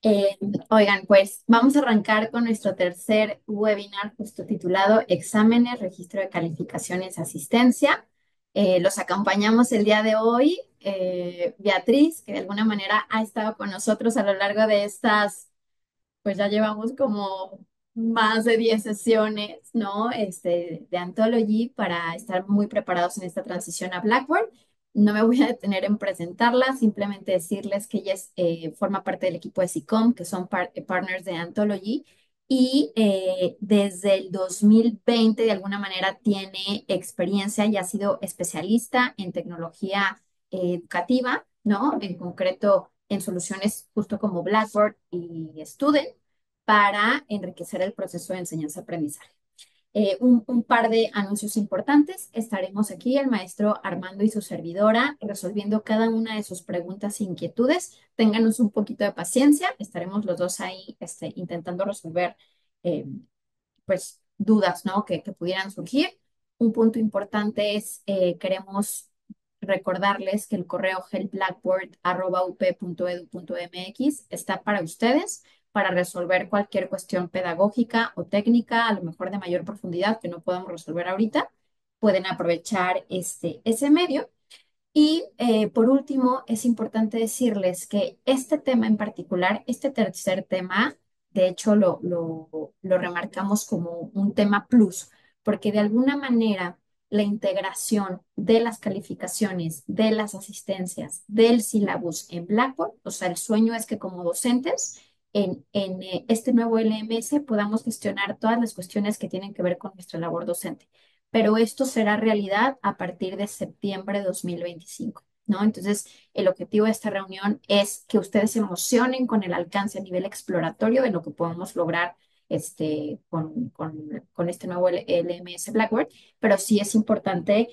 Eh, Oigan, pues vamos a arrancar con nuestro tercer webinar justo titulado Exámenes, Registro de Calificaciones, Asistencia. Los acompañamos el día de hoy, Beatriz, que de alguna manera ha estado con nosotros a lo largo de estas pues ya llevamos como más de 10 sesiones, ¿no? De Anthology para estar muy preparados en esta transición a Blackboard. No me voy a detener en presentarla, simplemente decirles que ella forma parte del equipo de SICOM, que son partners de Anthology, y desde el 2020 de alguna manera tiene experiencia y ha sido especialista en tecnología educativa, ¿no? En concreto en soluciones justo como Blackboard y Student para enriquecer el proceso de enseñanza-aprendizaje. Un par de anuncios importantes. Estaremos aquí, el maestro Armando y su servidora, resolviendo cada una de sus preguntas e inquietudes. Ténganos un poquito de paciencia. Estaremos los dos ahí intentando resolver eh, pues, dudas, ¿no? que pudieran surgir. Un punto importante es, queremos recordarles que el correo helpblackboard@up.edu.mx está para ustedes, para resolver cualquier cuestión pedagógica o técnica, a lo mejor de mayor profundidad que no podamos resolver ahorita. Pueden aprovechar ese medio. Y por último, es importante decirles que este tema en particular, este tercer tema, de hecho lo remarcamos como un tema plus, porque de alguna manera la integración de las calificaciones, de las asistencias, del syllabus en Blackboard, o sea, el sueño es que como docentes en este nuevo LMS podamos gestionar todas las cuestiones que tienen que ver con nuestra labor docente, pero esto será realidad a partir de septiembre de 2025, ¿no? Entonces, el objetivo de esta reunión es que ustedes se emocionen con el alcance a nivel exploratorio de lo que podemos lograr con este nuevo LMS Blackboard, pero sí es importante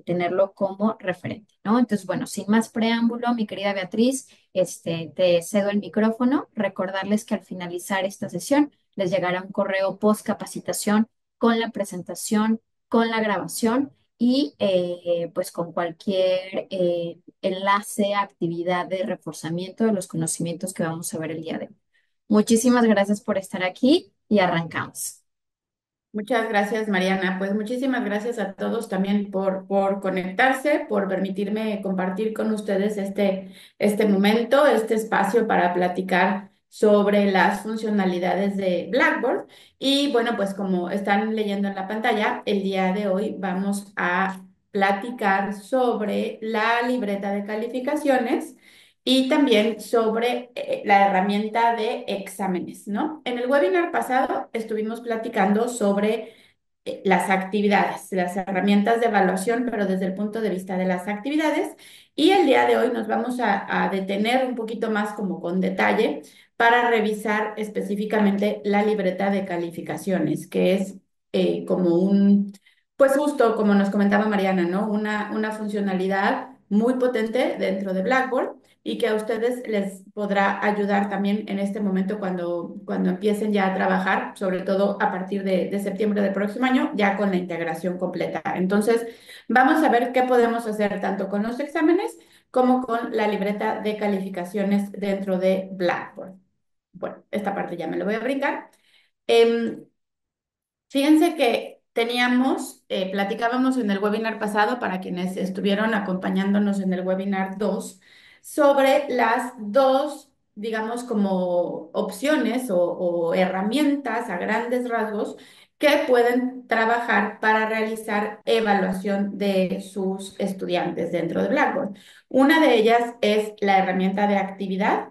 tenerlo como referente, ¿no? Entonces, bueno, sin más preámbulo, mi querida Beatriz, te cedo el micrófono. Recordarles que al finalizar esta sesión les llegará un correo post capacitación con la presentación, con la grabación y pues con cualquier enlace, actividad de reforzamiento de los conocimientos que vamos a ver el día de hoy. Muchísimas gracias por estar aquí y arrancamos. Muchas gracias, Mariana. Pues muchísimas gracias a todos también por conectarse, por permitirme compartir con ustedes este momento, este espacio para platicar sobre las funcionalidades de Blackboard. Y bueno, pues como están leyendo en la pantalla, el día de hoy vamos a platicar sobre la libreta de calificaciones y también sobre la herramienta de exámenes, ¿no? En el webinar pasado estuvimos platicando sobre las actividades, las herramientas de evaluación, pero desde el punto de vista de las actividades. Y el día de hoy nos vamos a detener un poquito más como con detalle para revisar específicamente la libreta de calificaciones, que es como pues justo como nos comentaba Mariana, ¿no? Una funcionalidad muy potente dentro de Blackboard y que a ustedes les podrá ayudar también en este momento cuando empiecen ya a trabajar, sobre todo a partir de septiembre del próximo año, ya con la integración completa. Entonces, vamos a ver qué podemos hacer tanto con los exámenes como con la libreta de calificaciones dentro de Blackboard. Bueno, esta parte ya me lo voy a brincar. Em, Fíjense que platicábamos en el webinar pasado, para quienes estuvieron acompañándonos en el webinar 2 sobre las dos, digamos, como opciones o herramientas a grandes rasgos que pueden trabajar para realizar evaluación de sus estudiantes dentro de Blackboard. Una de ellas es la herramienta de actividad,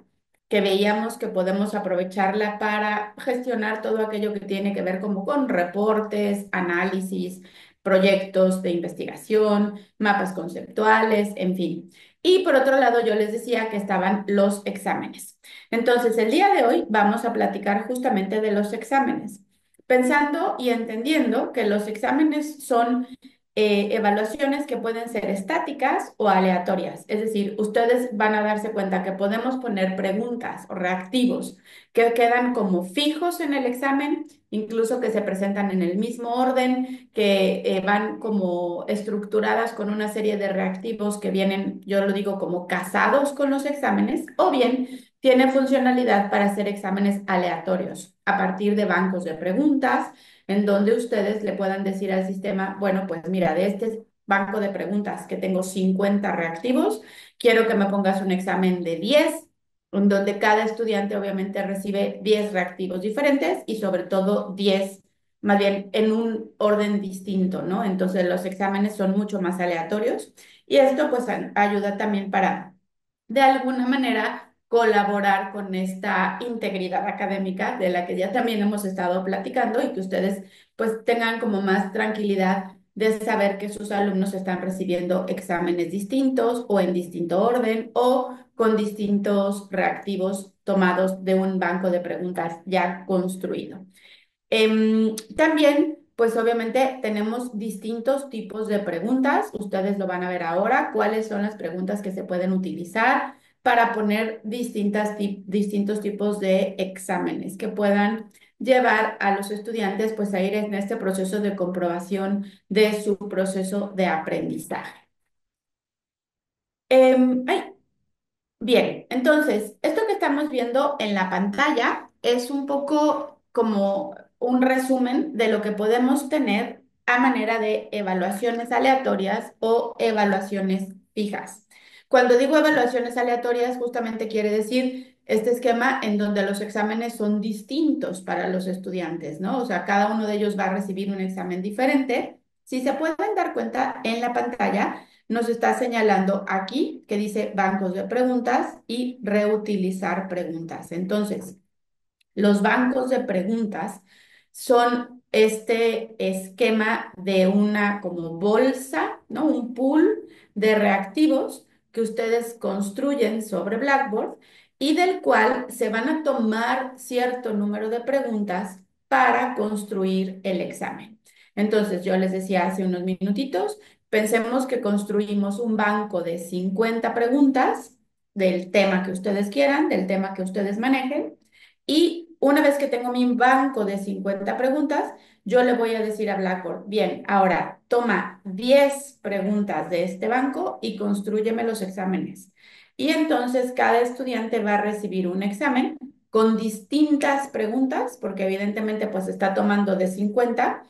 que veíamos que podemos aprovecharla para gestionar todo aquello que tiene que ver como con reportes, análisis, proyectos de investigación, mapas conceptuales, en fin. Y por otro lado, yo les decía que estaban los exámenes. Entonces, el día de hoy vamos a platicar justamente de los exámenes, pensando y entendiendo que los exámenes son evaluaciones que pueden ser estáticas o aleatorias. Es decir, ustedes van a darse cuenta que podemos poner preguntas o reactivos que quedan como fijos en el examen, incluso que se presentan en el mismo orden, que van como estructuradas con una serie de reactivos que vienen, yo lo digo, como casados con los exámenes, o bien tiene funcionalidad para hacer exámenes aleatorios a partir de bancos de preguntas, en donde ustedes le puedan decir al sistema, bueno, pues mira, de este banco de preguntas que tengo 50 reactivos, quiero que me pongas un examen de 10, en donde cada estudiante obviamente recibe 10 reactivos diferentes y sobre todo 10, más bien en un orden distinto, ¿no? Entonces los exámenes son mucho más aleatorios y esto pues ayuda también para, de alguna manera, colaborar con esta integridad académica de la que ya también hemos estado platicando y que ustedes pues tengan como más tranquilidad de saber que sus alumnos están recibiendo exámenes distintos o en distinto orden o con distintos reactivos tomados de un banco de preguntas ya construido. También, pues obviamente tenemos distintos tipos de preguntas. Ustedes lo van a ver ahora, cuáles son las preguntas que se pueden utilizar para poner distintos tipos de exámenes que puedan llevar a los estudiantes pues a ir en este proceso de comprobación de su proceso de aprendizaje. Ay, bien, entonces, esto que estamos viendo en la pantalla es un poco como un resumen de lo que podemos tener a manera de evaluaciones aleatorias o evaluaciones fijas. Cuando digo evaluaciones aleatorias, justamente quiere decir este esquema en donde los exámenes son distintos para los estudiantes, ¿no? O sea, cada uno de ellos va a recibir un examen diferente. Si se pueden dar cuenta en la pantalla, nos está señalando aquí que dice bancos de preguntas y reutilizar preguntas. Entonces, los bancos de preguntas son este esquema de una como bolsa, ¿no? Un pool de reactivos que ustedes construyen sobre Blackboard y del cual se van a tomar cierto número de preguntas para construir el examen. Entonces, yo les decía hace unos minutitos, pensemos que construimos un banco de 50 preguntas del tema que ustedes quieran, del tema que ustedes manejen. Y una vez que tengo mi banco de 50 preguntas, yo le voy a decir a Blackboard, bien, ahora toma 10 preguntas de este banco y constrúyeme los exámenes. Y entonces cada estudiante va a recibir un examen con distintas preguntas, porque evidentemente pues está tomando de 50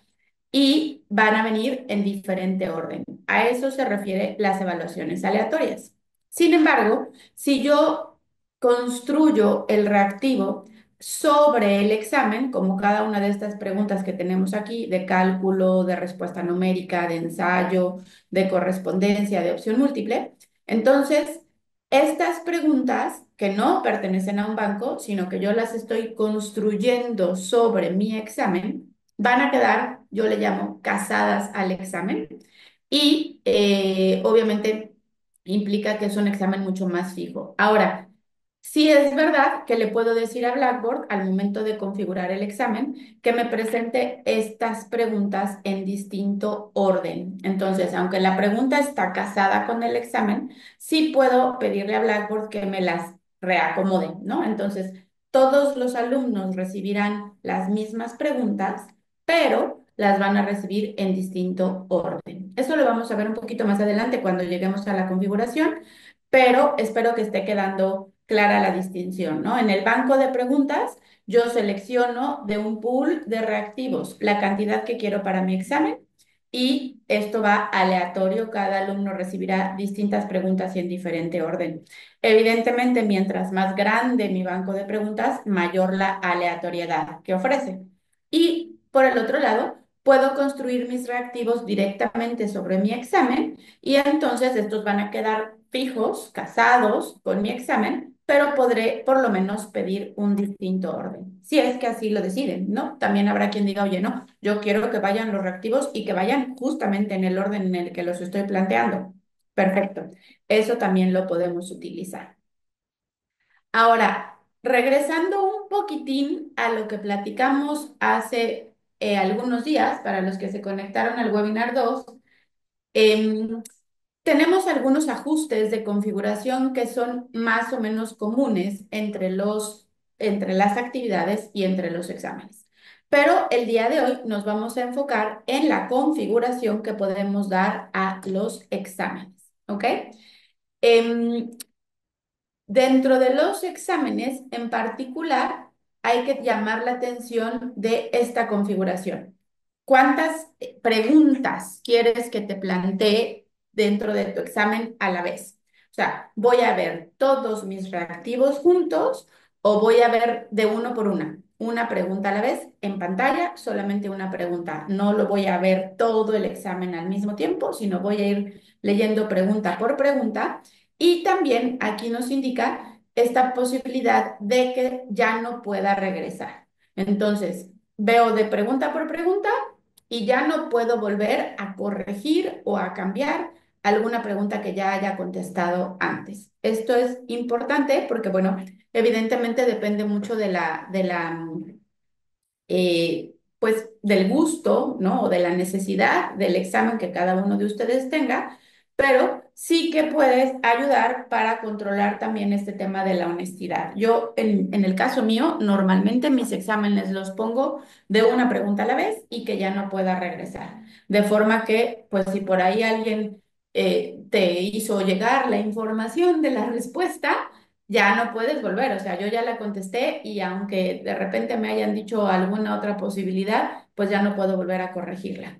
y van a venir en diferente orden. A eso se refiere las evaluaciones aleatorias. Sin embargo, si yo construyo el reactivo sobre el examen, como cada una de estas preguntas que tenemos aquí, de cálculo, de respuesta numérica, de ensayo, de correspondencia, de opción múltiple, entonces estas preguntas que no pertenecen a un banco, sino que yo las estoy construyendo sobre mi examen, van a quedar, yo le llamo, casadas al examen y obviamente implica que es un examen mucho más fijo. Ahora, sí es verdad que le puedo decir a Blackboard al momento de configurar el examen que me presente estas preguntas en distinto orden. Entonces, aunque la pregunta está casada con el examen, sí puedo pedirle a Blackboard que me las reacomode, ¿no? Entonces, todos los alumnos recibirán las mismas preguntas, pero las van a recibir en distinto orden. Eso lo vamos a ver un poquito más adelante cuando lleguemos a la configuración, pero espero que esté quedando clara la distinción, ¿no? En el banco de preguntas, yo selecciono de un pool de reactivos la cantidad que quiero para mi examen y esto va aleatorio, cada alumno recibirá distintas preguntas y en diferente orden. Evidentemente, mientras más grande mi banco de preguntas, mayor la aleatoriedad que ofrece. Y por el otro lado, puedo construir mis reactivos directamente sobre mi examen y entonces estos van a quedar fijos, casados con mi examen, pero podré por lo menos pedir un distinto orden, si es que así lo deciden, ¿no? También habrá quien diga, oye, no, yo quiero que vayan los reactivos y que vayan justamente en el orden en el que los estoy planteando. Perfecto, eso también lo podemos utilizar. Ahora, regresando un poquitín a lo que platicamos hace algunos días, para los que se conectaron al webinar 2, em, tenemos algunos ajustes de configuración que son más o menos comunes entre las actividades y entre los exámenes. Pero el día de hoy nos vamos a enfocar en la configuración que podemos dar a los exámenes, ¿ok? Em, Dentro de los exámenes en particular, hay que llamar la atención de esta configuración. ¿Cuántas preguntas quieres que te plantee dentro de tu examen a la vez? O sea, ¿voy a ver todos mis reactivos juntos o voy a ver de uno por una? Una pregunta a la vez en pantalla, solamente una pregunta. No lo voy a ver todo el examen al mismo tiempo, sino voy a ir leyendo pregunta por pregunta. Y también aquí nos indica esta posibilidad de que ya no pueda regresar. Entonces, veo de pregunta por pregunta y ya no puedo volver a corregir o a cambiar alguna pregunta que ya haya contestado antes. Esto es importante porque, bueno, evidentemente depende mucho pues del gusto, ¿no? O de la necesidad del examen que cada uno de ustedes tenga, pero sí que puedes ayudar para controlar también este tema de la honestidad. Yo, en el caso mío, normalmente mis exámenes los pongo de una pregunta a la vez y que ya no pueda regresar. De forma que, pues si por ahí alguien te hizo llegar la información de la respuesta, ya no puedes volver. O sea, yo ya la contesté y aunque de repente me hayan dicho alguna otra posibilidad, pues ya no puedo volver a corregirla.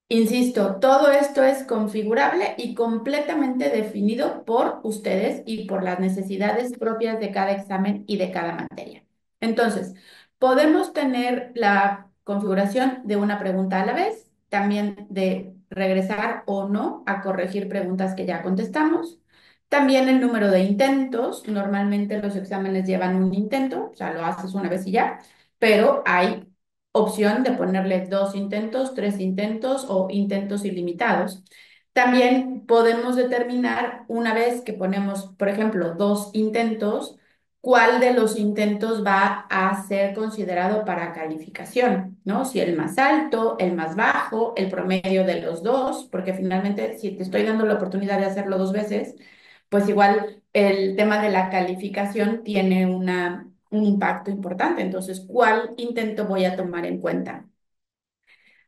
Insisto, todo esto es configurable y completamente definido por ustedes y por las necesidades propias de cada examen y de cada materia. Entonces, podemos tener la configuración de una pregunta a la vez, también de regresar o no a corregir preguntas que ya contestamos. También el número de intentos. Normalmente los exámenes llevan un intento, o sea, lo haces una vez y ya, pero hay opción de ponerle 2 intentos, 3 intentos o intentos ilimitados. También podemos determinar una vez que ponemos, por ejemplo, 2 intentos, cuál de los intentos va a ser considerado para calificación, ¿no? Si el más alto, el más bajo, el promedio de los dos, porque finalmente si te estoy dando la oportunidad de hacerlo 2 veces, pues igual el tema de la calificación tiene un impacto importante. Entonces, ¿cuál intento voy a tomar en cuenta?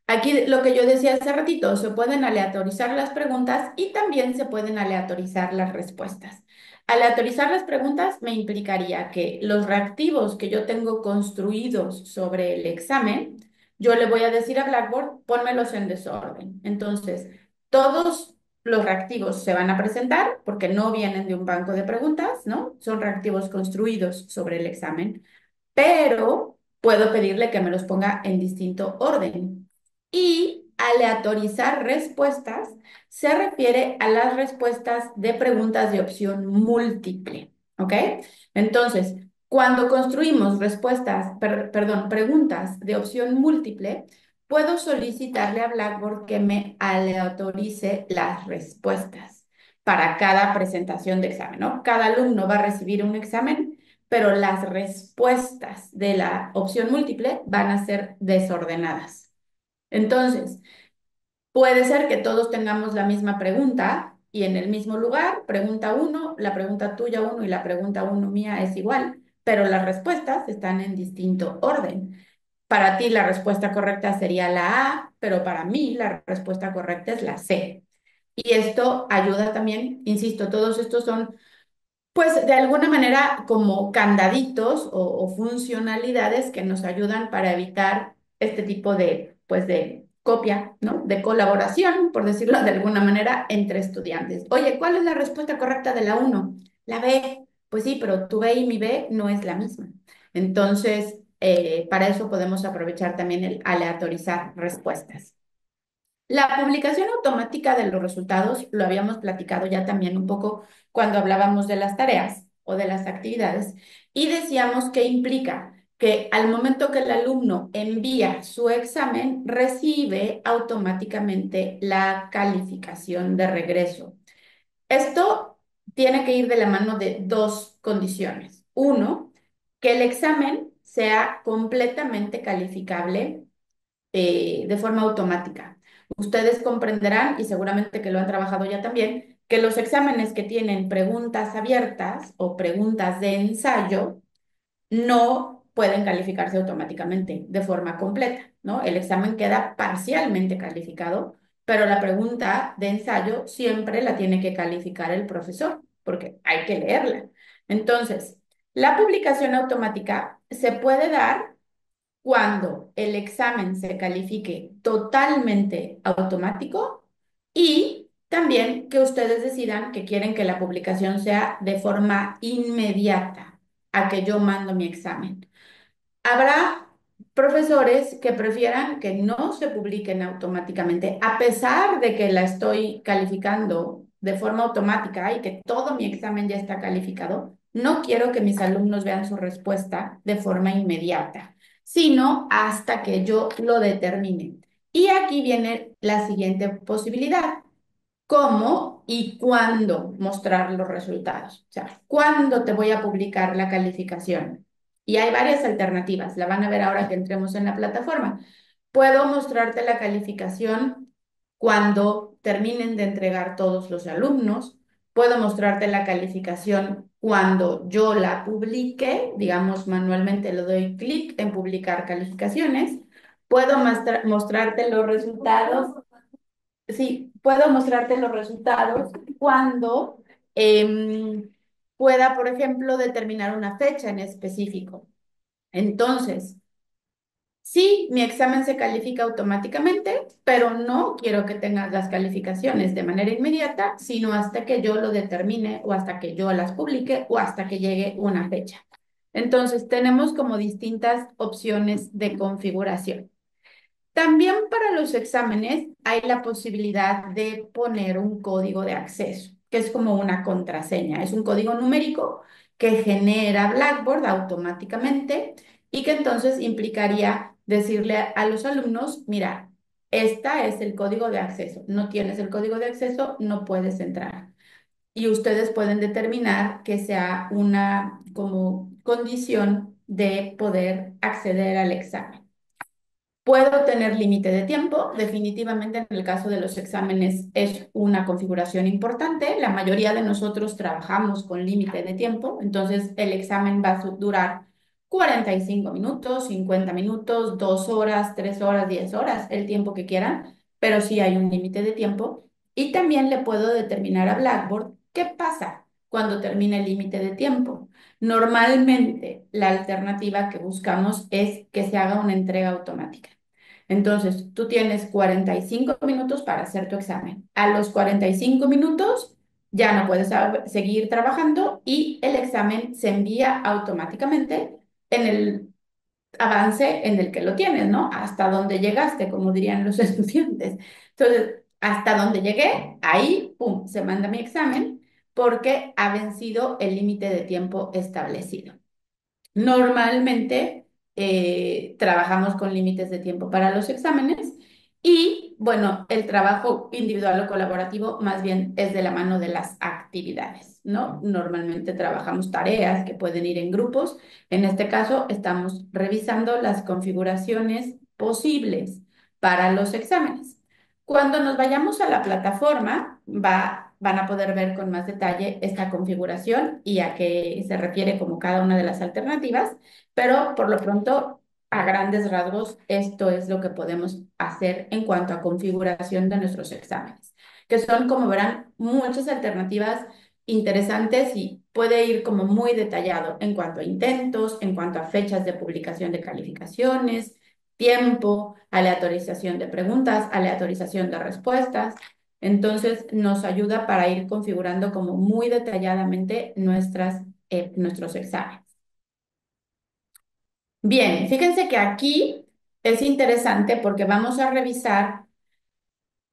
Aquí lo que yo decía hace ratito, se pueden aleatorizar las preguntas y también se pueden aleatorizar las respuestas. Aleatorizar las preguntas me implicaría que los reactivos que yo tengo construidos sobre el examen, yo le voy a decir a Blackboard, pónmelos en desorden. Entonces, todos los reactivos se van a presentar porque no vienen de un banco de preguntas, ¿no? Son reactivos construidos sobre el examen, pero puedo pedirle que me los ponga en distinto orden. Y aleatorizar respuestas se refiere a las respuestas de preguntas de opción múltiple, ¿ok? Entonces, cuando construimos perdón, preguntas de opción múltiple, puedo solicitarle a Blackboard que me aleatorice las respuestas para cada presentación de examen, ¿no? Cada alumno va a recibir un examen, pero las respuestas de la opción múltiple van a ser desordenadas. Entonces, puede ser que todos tengamos la misma pregunta y en el mismo lugar, pregunta uno, la pregunta tuya uno y la pregunta uno mía es igual, pero las respuestas están en distinto orden. Para ti la respuesta correcta sería la A, pero para mí la respuesta correcta es la C. Y esto ayuda también, insisto, todos estos son pues de alguna manera como candaditos o funcionalidades que nos ayudan para evitar este tipo pues de copia, ¿no? De colaboración, por decirlo de alguna manera, entre estudiantes. Oye, ¿cuál es la respuesta correcta de la uno? La B. Pues sí, pero tu B y mi B no es la misma. Entonces, para eso podemos aprovechar también el aleatorizar respuestas. La publicación automática de los resultados, lo habíamos platicado ya también un poco cuando hablábamos de las tareas o de las actividades, y decíamos que implica que al momento que el alumno envía su examen, recibe automáticamente la calificación de regreso. Esto tiene que ir de la mano de dos condiciones. Uno, que el examen sea completamente calificable de forma automática. Ustedes comprenderán, y seguramente que lo han trabajado ya también, que los exámenes que tienen preguntas abiertas o preguntas de ensayo no pueden calificarse automáticamente de forma completa, ¿no? El examen queda parcialmente calificado, pero la pregunta de ensayo siempre la tiene que calificar el profesor. porque hay que leerla. Entonces, la publicación automática se puede dar cuando el examen se califique totalmente automático y también que ustedes decidan que quieren que la publicación sea de forma inmediata a que yo mando mi examen. Habrá profesores que prefieran que no se publiquen automáticamente, a pesar de que la estoy calificando de forma automática y que todo mi examen ya está calificado. No quiero que mis alumnos vean su respuesta de forma inmediata, sino hasta que yo lo determine. Y aquí viene la siguiente posibilidad: cómo y cuándo mostrar los resultados. O sea, cuándo te voy a publicar la calificación. Y hay varias alternativas, la van a ver ahora que entremos en la plataforma. Puedo mostrarte la calificación cuando terminen de entregar todos los alumnos. Puedo mostrarte la calificación cuando yo la publique, digamos manualmente le doy clic en publicar calificaciones. Puedo mostrarte los resultados. Sí, puedo mostrarte los resultados cuando pueda, por ejemplo, determinar una fecha en específico. Entonces, sí, mi examen se califica automáticamente, pero no quiero que tengas las calificaciones de manera inmediata, sino hasta que yo lo determine o hasta que yo las publique o hasta que llegue una fecha. Entonces, tenemos como distintas opciones de configuración. También para los exámenes hay la posibilidad de poner un código de acceso, que es como una contraseña. Es un código numérico que genera Blackboard automáticamente y que entonces implicaría decirle a los alumnos, mira, esta es el código de acceso. No tienes el código de acceso, no puedes entrar. Y ustedes pueden determinar que sea una como condición de poder acceder al examen. Puedo tener límite de tiempo. Definitivamente en el caso de los exámenes es una configuración importante. La mayoría de nosotros trabajamos con límite de tiempo, entonces el examen va a durar 45 minutos, 50 minutos, 2 horas, 3 horas, 10 horas, el tiempo que quieran, pero sí hay un límite de tiempo. Y también le puedo determinar a Blackboard qué pasa cuando termine el límite de tiempo. Normalmente la alternativa que buscamos es que se haga una entrega automática. Entonces, tú tienes 45 minutos para hacer tu examen. A los 45 minutos ya no puedes seguir trabajando y el examen se envía automáticamente en el avance en el que lo tienes, ¿no? Hasta donde llegaste, como dirían los estudiantes. Entonces, hasta donde llegué, ahí, pum, se manda mi examen porque ha vencido el límite de tiempo establecido. Normalmente trabajamos con límites de tiempo para los exámenes y, bueno, el trabajo individual o colaborativo más bien es de la mano de las actividades, ¿no? Normalmente trabajamos tareas que pueden ir en grupos. En este caso, estamos revisando las configuraciones posibles para los exámenes. Cuando nos vayamos a la plataforma, van a poder ver con más detalle esta configuración y a qué se refiere como cada una de las alternativas, pero por lo pronto, a grandes rasgos, esto es lo que podemos hacer en cuanto a configuración de nuestros exámenes, que son, como verán, muchas alternativas interesantes y puede ir como muy detallado en cuanto a intentos, en cuanto a fechas de publicación de calificaciones, tiempo, aleatorización de preguntas, aleatorización de respuestas. Entonces, nos ayuda para ir configurando como muy detalladamente nuestros exámenes. Bien, fíjense que aquí es interesante porque vamos a revisar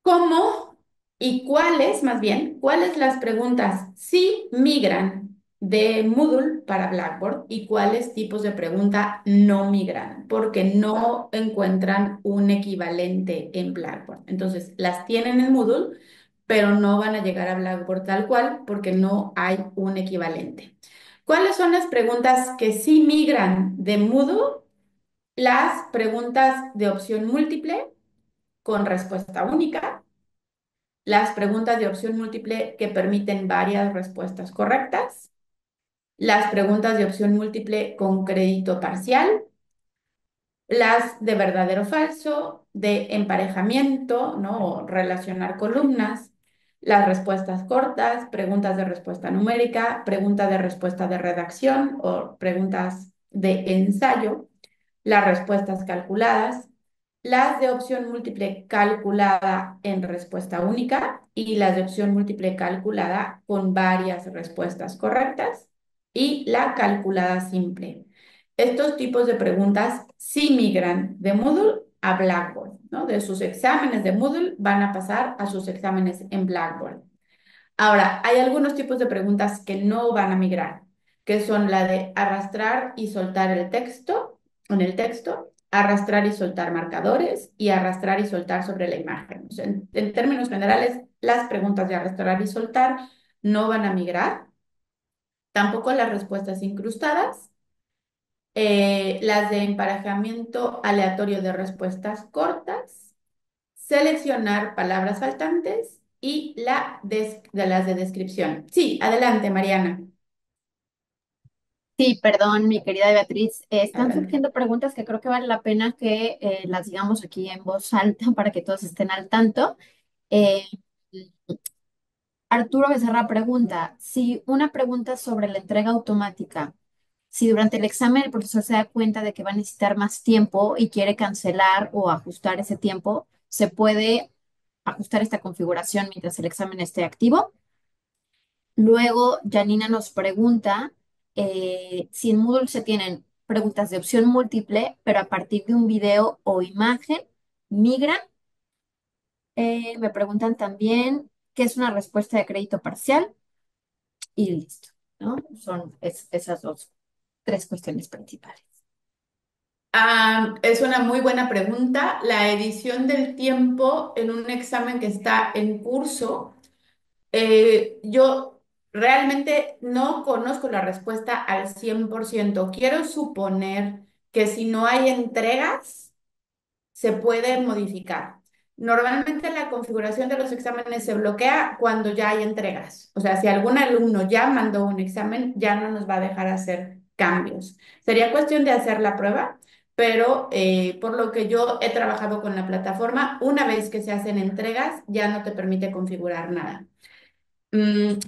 cómo y cuáles, más bien, cuáles las preguntas sí migran de Moodle para Blackboard y cuáles tipos de pregunta no migran, porque no encuentran un equivalente en Blackboard. Entonces, las tienen en Moodle, pero no van a llegar a Blackboard tal cual porque no hay un equivalente. ¿Cuáles son las preguntas que sí migran de Moodle? Las preguntas de opción múltiple con respuesta única, las preguntas de opción múltiple que permiten varias respuestas correctas, las preguntas de opción múltiple con crédito parcial, las de verdadero o falso, de emparejamiento, ¿no? O relacionar columnas, las respuestas cortas, preguntas de respuesta numérica, pregunta de respuesta de redacción o preguntas de ensayo, las respuestas calculadas, las de opción múltiple calculada en respuesta única y las de opción múltiple calculada con varias respuestas correctas y la calculada simple. Estos tipos de preguntas sí migran de Moodle a Blackboard, ¿no? De sus exámenes de Moodle van a pasar a sus exámenes en Blackboard. Ahora, hay algunos tipos de preguntas que no van a migrar, que son la de arrastrar y soltar el texto, en el texto, arrastrar y soltar marcadores y arrastrar y soltar sobre la imagen. O sea, en términos generales, las preguntas de arrastrar y soltar no van a migrar, tampoco las respuestas incrustadas, las de emparejamiento aleatorio de respuestas cortas, seleccionar palabras faltantes y de las de descripción. Sí, adelante, Mariana. Sí, perdón, mi querida Beatriz. Están Adelante. surgiendo preguntas que creo que vale la pena que las digamos aquí en voz alta para que todos estén al tanto. Eh, Arturo Becerra pregunta, si una pregunta sobre la entrega automática, si durante el examen el profesor se da cuenta de que va a necesitar más tiempo y quiere cancelar o ajustar ese tiempo, ¿se puede ajustar esta configuración mientras el examen esté activo? Luego, Janina nos pregunta si en Moodle se tienen preguntas de opción múltiple, pero a partir de un video o imagen, migran. Me preguntan también qué es una respuesta de crédito parcial y listo, ¿no? Son esas dos, tres cuestiones principales. Es una muy buena pregunta. La edición del tiempo en un examen que está en curso, yo realmente no conozco la respuesta al 100%. Quiero suponer que si no hay entregas, se puede modificar. Normalmente la configuración de los exámenes se bloquea cuando ya hay entregas. O sea, si algún alumno ya mandó un examen, ya no nos va a dejar hacer cambios. Sería cuestión de hacer la prueba, pero por lo que yo he trabajado con la plataforma, una vez que se hacen entregas, ya no te permite configurar nada.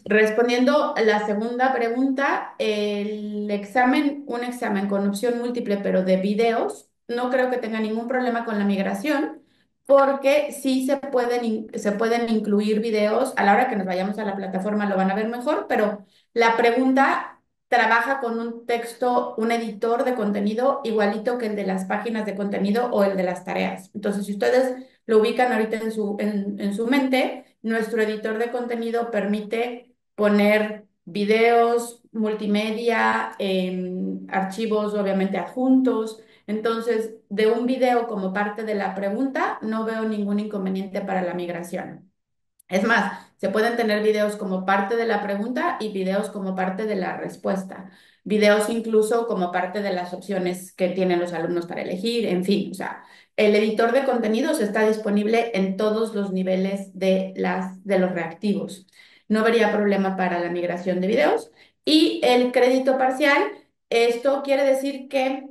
Respondiendo a la segunda pregunta, un examen con opción múltiple, pero de videos, no creo que tenga ningún problema con la migración, porque sí se pueden incluir videos. A la hora que nos vayamos a la plataforma lo van a ver mejor, pero la pregunta trabaja con un texto, un editor de contenido igualito que el de las páginas de contenido o el de las tareas. Entonces, si ustedes lo ubican ahorita en su mente, nuestro editor de contenido permite poner videos, multimedia, archivos obviamente adjuntos. Entonces, de un video como parte de la pregunta, no veo ningún inconveniente para la migración. Es más, se pueden tener videos como parte de la pregunta y videos como parte de la respuesta. Videos incluso como parte de las opciones que tienen los alumnos para elegir, en fin, o sea, el editor de contenidos está disponible en todos los niveles de los reactivos. No habría problema para la migración de videos. Y el crédito parcial, esto quiere decir que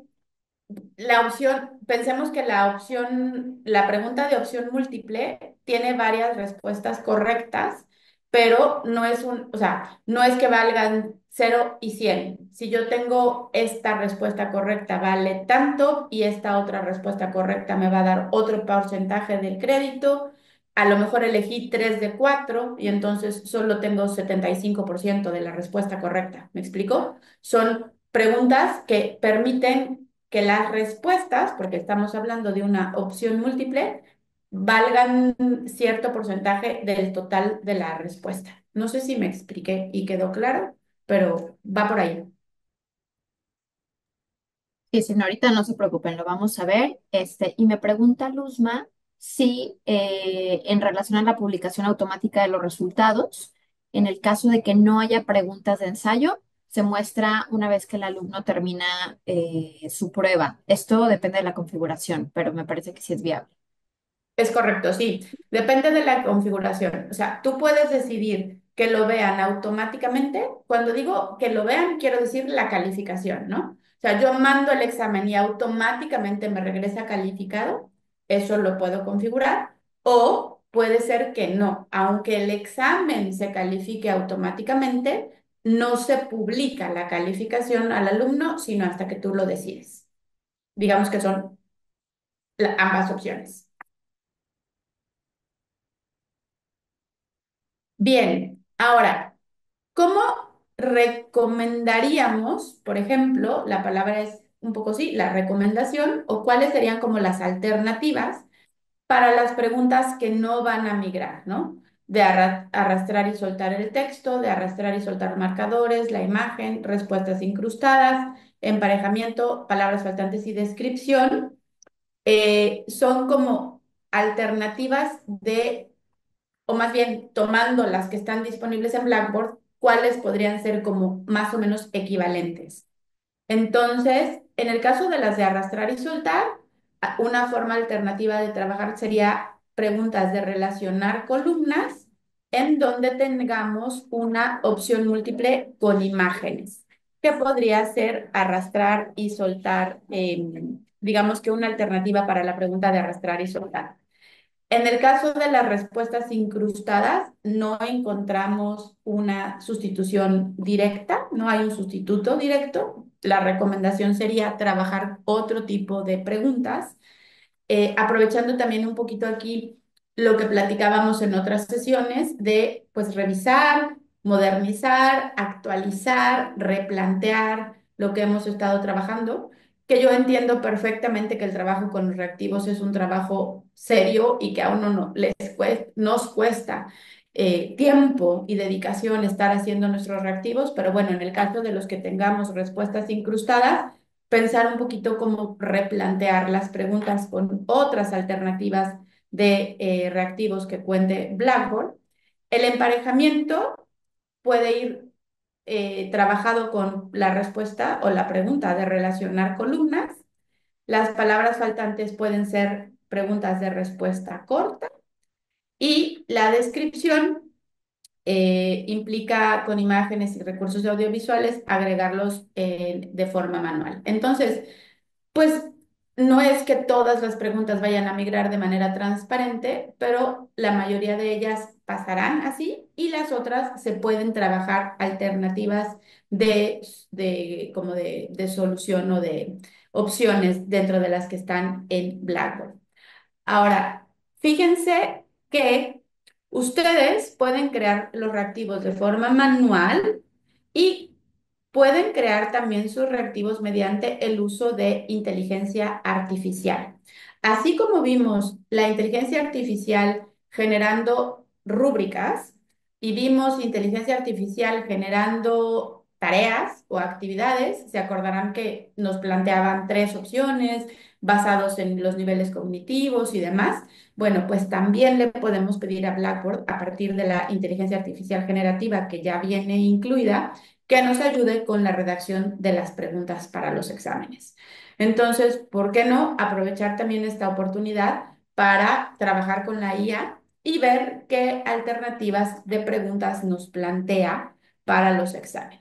la opción, pensemos que la pregunta de opción múltiple tiene varias respuestas correctas, pero o sea, no es que valgan 0 y 100. Si yo tengo esta respuesta correcta, vale tanto, y esta otra respuesta correcta me va a dar otro porcentaje del crédito. A lo mejor elegí 3 de 4 y entonces solo tengo 75% de la respuesta correcta. ¿Me explico? Son preguntas que permiten que las respuestas, porque estamos hablando de una opción múltiple, valgan cierto porcentaje del total de la respuesta. No sé si me expliqué y quedó claro, pero va por ahí. Sí, señorita, no se preocupen, lo vamos a ver. Y me pregunta Luzma si en relación a la publicación automática de los resultados, en el caso de que no haya preguntas de ensayo, se muestra una vez que el alumno termina su prueba. Esto depende de la configuración, pero me parece que sí es viable. Es correcto, sí. Depende de la configuración. O sea, tú puedes decidir que lo vean automáticamente. Cuando digo que lo vean, quiero decir la calificación, ¿no? O sea, yo mando el examen y automáticamente me regresa calificado. Eso lo puedo configurar. O puede ser que no. Aunque el examen se califique automáticamente, no se publica la calificación al alumno, sino hasta que tú lo decides. Digamos que son ambas opciones. Bien, ahora, ¿cómo recomendaríamos, por ejemplo, la palabra es un poco sí, la recomendación, o cuáles serían como las alternativas para las preguntas que no van a migrar, ¿no? De arrastrar y soltar el texto, de arrastrar y soltar marcadores, la imagen, respuestas incrustadas, emparejamiento, palabras faltantes y descripción, son como alternativas de, o más bien tomando las que están disponibles en Blackboard, cuáles podrían ser como más o menos equivalentes. Entonces, en el caso de las de arrastrar y soltar, una forma alternativa de trabajar sería preguntas de relacionar columnas en donde tengamos una opción múltiple con imágenes, que podría ser arrastrar y soltar, digamos que una alternativa para la pregunta de arrastrar y soltar. En el caso de las respuestas incrustadas, no encontramos una sustitución directa, no hay un sustituto directo. La recomendación sería trabajar otro tipo de preguntas, aprovechando también un poquito aquí lo que platicábamos en otras sesiones de pues revisar, modernizar, actualizar, replantear lo que hemos estado trabajando, que yo entiendo perfectamente que el trabajo con los reactivos es un trabajo serio y que a uno no, nos cuesta tiempo y dedicación estar haciendo nuestros reactivos, pero bueno, en el caso de los que tengamos respuestas incrustadas, pensar un poquito cómo replantear las preguntas con otras alternativas de reactivos que cuente Blackboard. El emparejamiento puede ir trabajado con la respuesta o la pregunta de relacionar columnas. Las palabras faltantes pueden ser preguntas de respuesta corta y la descripción implica con imágenes y recursos audiovisuales agregarlos de forma manual. Entonces, pues no es que todas las preguntas vayan a migrar de manera transparente, pero la mayoría de ellas pasarán así y las otras se pueden trabajar alternativas de solución o de opciones dentro de las que están en Blackboard. Ahora, fíjense que ustedes pueden crear los reactivos de forma manual y pueden crear también sus reactivos mediante el uso de inteligencia artificial. Así como vimos la inteligencia artificial generando rúbricas y vimos inteligencia artificial generando tareas o actividades, se acordarán que nos planteaban tres opciones basados en los niveles cognitivos y demás. Bueno, pues también le podemos pedir a Blackboard, a partir de la inteligencia artificial generativa que ya viene incluida, que nos ayude con la redacción de las preguntas para los exámenes. Entonces, ¿por qué no aprovechar también esta oportunidad para trabajar con la IA y ver qué alternativas de preguntas nos plantea para los exámenes?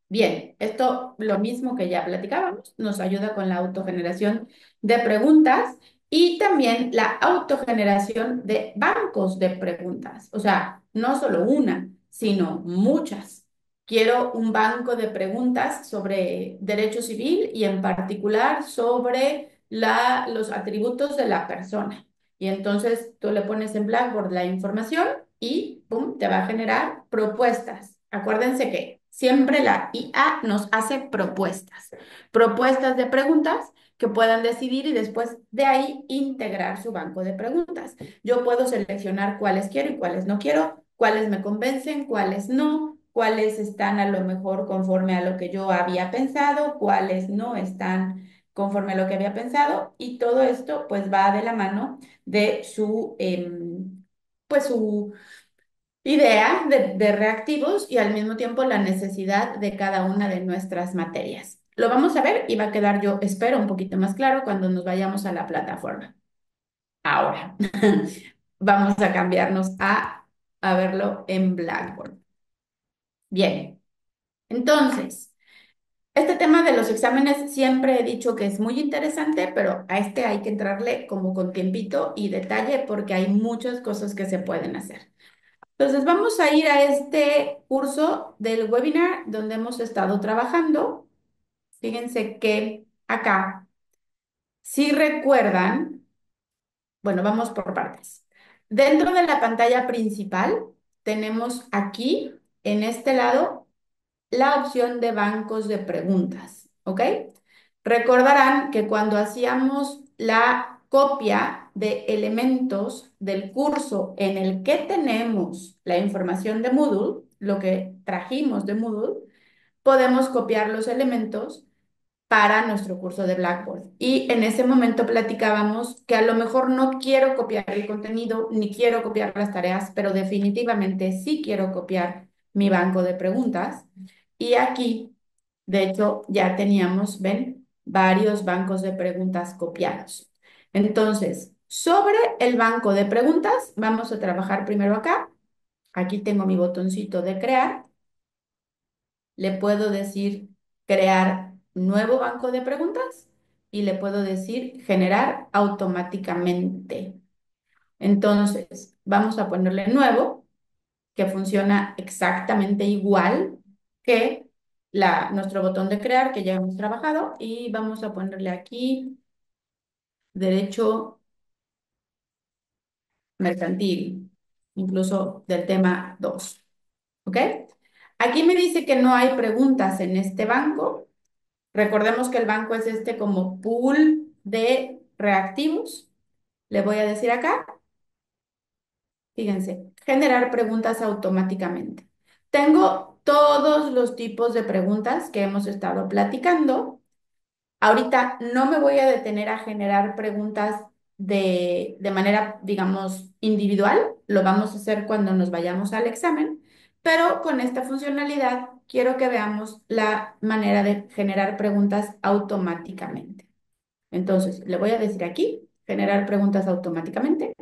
Bien, esto lo mismo que ya platicábamos, nos ayuda con la autogeneración de preguntas y también la autogeneración de bancos de preguntas. O sea, no solo una, sino muchas. Quiero un banco de preguntas sobre derecho civil y en particular sobre los atributos de la persona. Y entonces tú le pones en Blackboard la información y ¡pum!, te va a generar propuestas. Acuérdense que siempre la IA nos hace propuestas, propuestas de preguntas que puedan decidir y después de ahí integrar su banco de preguntas. Yo puedo seleccionar cuáles quiero y cuáles no quiero, cuáles me convencen, cuáles no, cuáles están a lo mejor conforme a lo que yo había pensado, cuáles no están conforme a lo que había pensado y todo esto pues va de la mano de su idea de reactivos y al mismo tiempo la necesidad de cada una de nuestras materias. Lo vamos a ver y va a quedar, yo espero, un poquito más claro cuando nos vayamos a la plataforma. Ahora, vamos a cambiarnos a verlo en Blackboard. Bien, entonces. Este tema de los exámenes siempre he dicho que es muy interesante, pero a este hay que entrarle como con tiempito y detalle porque hay muchas cosas que se pueden hacer. Entonces vamos a ir a este curso del webinar donde hemos estado trabajando. Fíjense que acá, si recuerdan, bueno, vamos por partes. Dentro de la pantalla principal tenemos aquí, en este lado, la opción de bancos de preguntas, ¿ok? Recordarán que cuando hacíamos la copia de elementos del curso en el que tenemos la información de Moodle, lo que trajimos de Moodle, podemos copiar los elementos para nuestro curso de Blackboard. Y en ese momento platicábamos que a lo mejor no quiero copiar el contenido ni quiero copiar las tareas, pero definitivamente sí quiero copiar mi banco de preguntas. Y aquí, de hecho, ya teníamos, ven, varios bancos de preguntas copiados. Entonces, sobre el banco de preguntas, vamos a trabajar primero acá. Aquí tengo mi botoncito de crear. Le puedo decir crear nuevo banco de preguntas y le puedo decir generar automáticamente. Entonces, vamos a ponerle nuevo, que funciona exactamente igual que nuestro botón de crear que ya hemos trabajado y vamos a ponerle aquí derecho mercantil, incluso del tema 2. ¿Ok? Aquí me dice que no hay preguntas en este banco. Recordemos que el banco es este como pool de reactivos. Le voy a decir acá, fíjense, generar preguntas automáticamente. Tengo todos los tipos de preguntas que hemos estado platicando. Ahorita no me voy a detener a generar preguntas de manera, digamos, individual. Lo vamos a hacer cuando nos vayamos al examen, pero con esta funcionalidad quiero que veamos la manera de generar preguntas automáticamente. Entonces, le voy a decir aquí, generar preguntas automáticamente.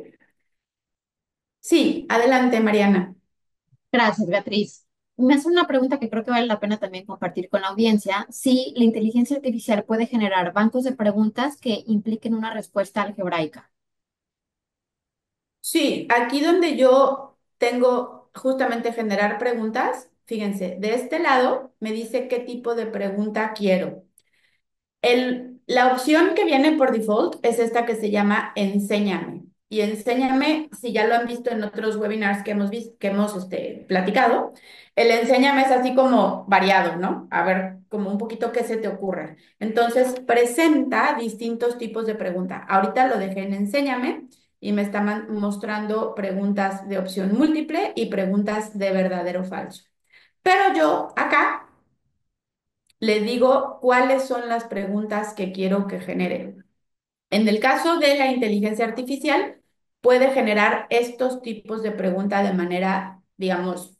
Sí, adelante, Mariana. Gracias, Beatriz. Me hace una pregunta que creo que vale la pena también compartir con la audiencia. Si la inteligencia artificial puede generar bancos de preguntas que impliquen una respuesta algebraica. Sí, aquí donde yo tengo justamente generar preguntas, fíjense, de este lado me dice qué tipo de pregunta quiero. La opción que viene por default es esta que se llama Enséñame. Y Enséñame, si ya lo han visto en otros webinars que hemos platicado, el Enséñame es así como variado, ¿no? A ver, como un poquito qué se te ocurre. Entonces, presenta distintos tipos de pregunta. Ahorita lo dejé en Enséñame y me está mostrando preguntas de opción múltiple y preguntas de verdadero o falso. Pero yo acá le digo cuáles son las preguntas que quiero que genere. En el caso de la inteligencia artificial, puede generar estos tipos de preguntas de manera, digamos,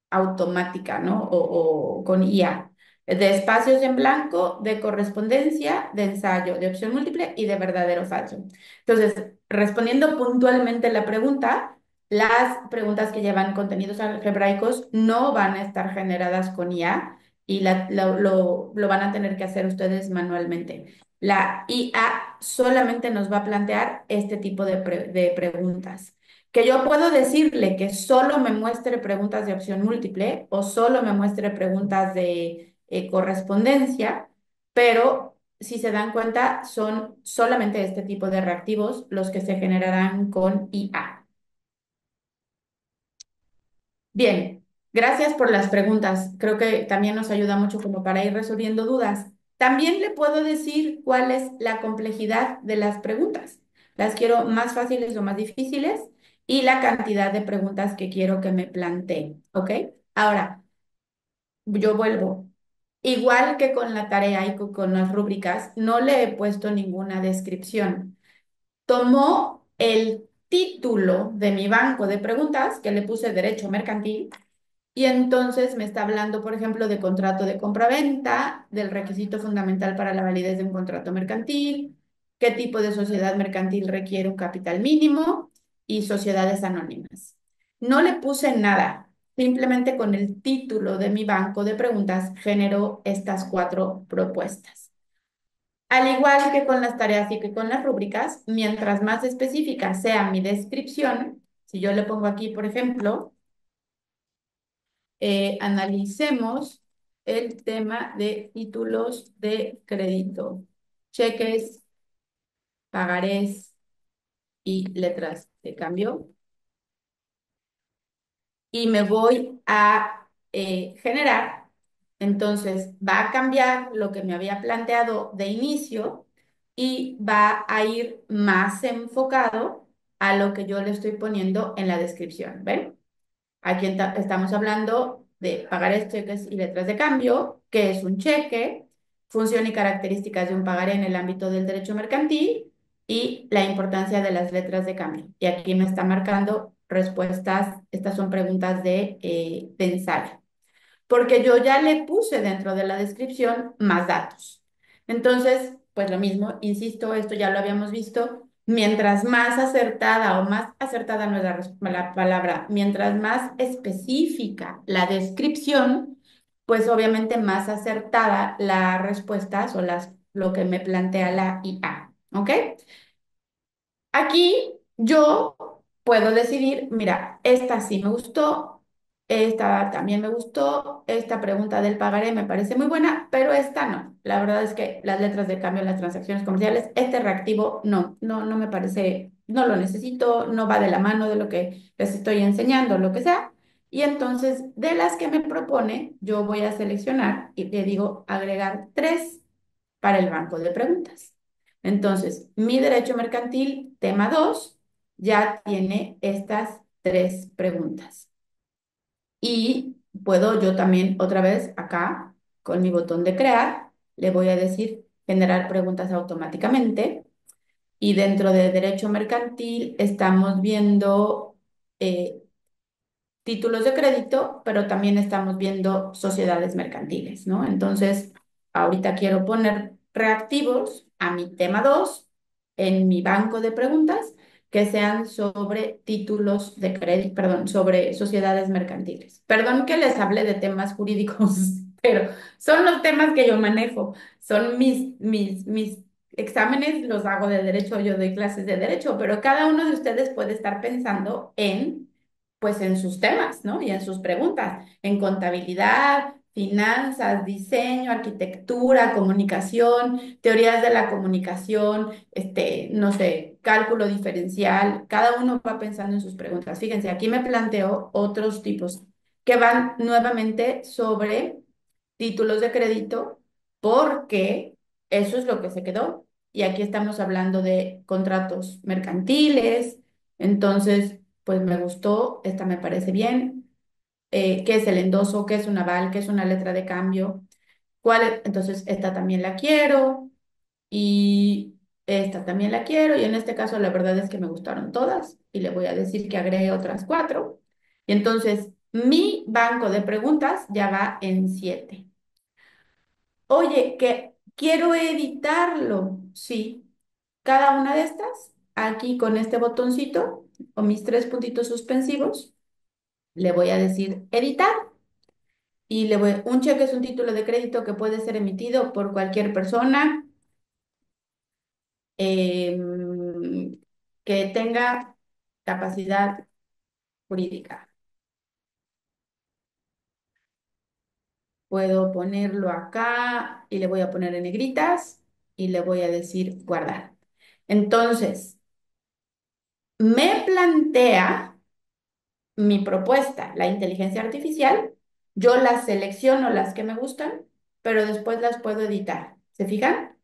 automática, ¿no? O con IA. De espacios en blanco, de correspondencia, de ensayo, de opción múltiple y de verdadero o falso. Entonces, respondiendo puntualmente la pregunta, las preguntas que llevan contenidos algebraicos no van a estar generadas con IA y lo van a tener que hacer ustedes manualmente. La IA solamente nos va a plantear este tipo de preguntas. Que yo puedo decirle que solo me muestre preguntas de opción múltiple o solo me muestre preguntas de correspondencia, pero si se dan cuenta, son solamente este tipo de reactivos los que se generarán con IA. Bien, gracias por las preguntas. Creo que también nos ayuda mucho como para ir resolviendo dudas. También le puedo decir cuál es la complejidad de las preguntas. Las quiero más fáciles o más difíciles y la cantidad de preguntas que quiero que me plantee. ¿Ok? Ahora, yo vuelvo. Igual que con la tarea y con las rúbricas, no le he puesto ninguna descripción. Tomó el título de mi banco de preguntas, que le puse derecho mercantil, y entonces me está hablando, por ejemplo, de contrato de compraventa, del requisito fundamental para la validez de un contrato mercantil, qué tipo de sociedad mercantil requiere un capital mínimo y sociedades anónimas. No le puse nada, simplemente con el título de mi banco de preguntas genero estas cuatro propuestas. Al igual que con las tareas y que con las rúbricas, mientras más específica sea mi descripción, si yo le pongo aquí, por ejemplo, analicemos el tema de títulos de crédito, cheques, pagarés y letras de cambio. Y me voy a generar, entonces va a cambiar lo que me había planteado de inicio y va a ir más enfocado a lo que yo le estoy poniendo en la descripción. ¿Ven? Aquí estamos hablando de pagares, cheques y letras de cambio, que es un cheque, función y características de un pagaré en el ámbito del derecho mercantil y la importancia de las letras de cambio. Y aquí me está marcando respuestas, estas son preguntas de ensayo porque yo ya le puse dentro de la descripción más datos. Entonces, pues lo mismo, insisto, esto ya lo habíamos visto, mientras más acertada o más acertada no es la palabra, mientras más específica la descripción, pues obviamente más acertada las respuestas o lo que me plantea la IA, ¿ok? Aquí yo puedo decidir, mira, esta sí me gustó, esta también me gustó, esta pregunta del pagaré me parece muy buena, pero esta no. La verdad es que las letras de cambio en las transacciones comerciales, este reactivo no me parece, no lo necesito, no va de la mano de lo que les estoy enseñando, lo que sea. Y entonces, de las que me propone, yo voy a seleccionar y le digo agregar tres para el banco de preguntas. Entonces, mi derecho mercantil, tema 2 ya tiene estas tres preguntas. Y puedo yo también otra vez acá, con mi botón de crear, le voy a decir generar preguntas automáticamente. Y dentro de derecho mercantil estamos viendo eh, títulos de crédito, pero también estamos viendo sociedades mercantiles, ¿no? Entonces, ahorita quiero poner reactivos a mi tema 2 en mi banco de preguntas que sean sobre títulos de crédito, perdón, sobre sociedades mercantiles. Perdón que les hable de temas jurídicos, pero son los temas que yo manejo, son mis exámenes, los hago de derecho, yo doy clases de derecho, pero cada uno de ustedes puede estar pensando en pues en sus temas, ¿no? Y en sus preguntas, en contabilidad, finanzas, diseño, arquitectura, comunicación, teorías de la comunicación, no sé, cálculo diferencial, cada uno va pensando en sus preguntas. Fíjense, aquí me planteo otros tipos que van nuevamente sobre títulos de crédito porque eso es lo que se quedó. Y aquí estamos hablando de contratos mercantiles, entonces, pues me gustó, esta me parece bien. ¿Qué es el endoso? ¿Qué es un aval? ¿Qué es una letra de cambio? Entonces, esta también la quiero y esta también la quiero. Y en este caso, la verdad es que me gustaron todas y le voy a decir que agregue otras cuatro. Y entonces, mi banco de preguntas ya va en 7. Oye, que quiero editarlo. Sí, cada una de estas, aquí con este botoncito o mis tres puntitos suspensivos, le voy a decir editar y un cheque es un título de crédito que puede ser emitido por cualquier persona que tenga capacidad jurídica. Puedo ponerlo acá y le voy a poner en negritas y le voy a decir guardar. Entonces, me plantea mi propuesta, la inteligencia artificial, yo las selecciono las que me gustan, pero después las puedo editar. ¿Se fijan?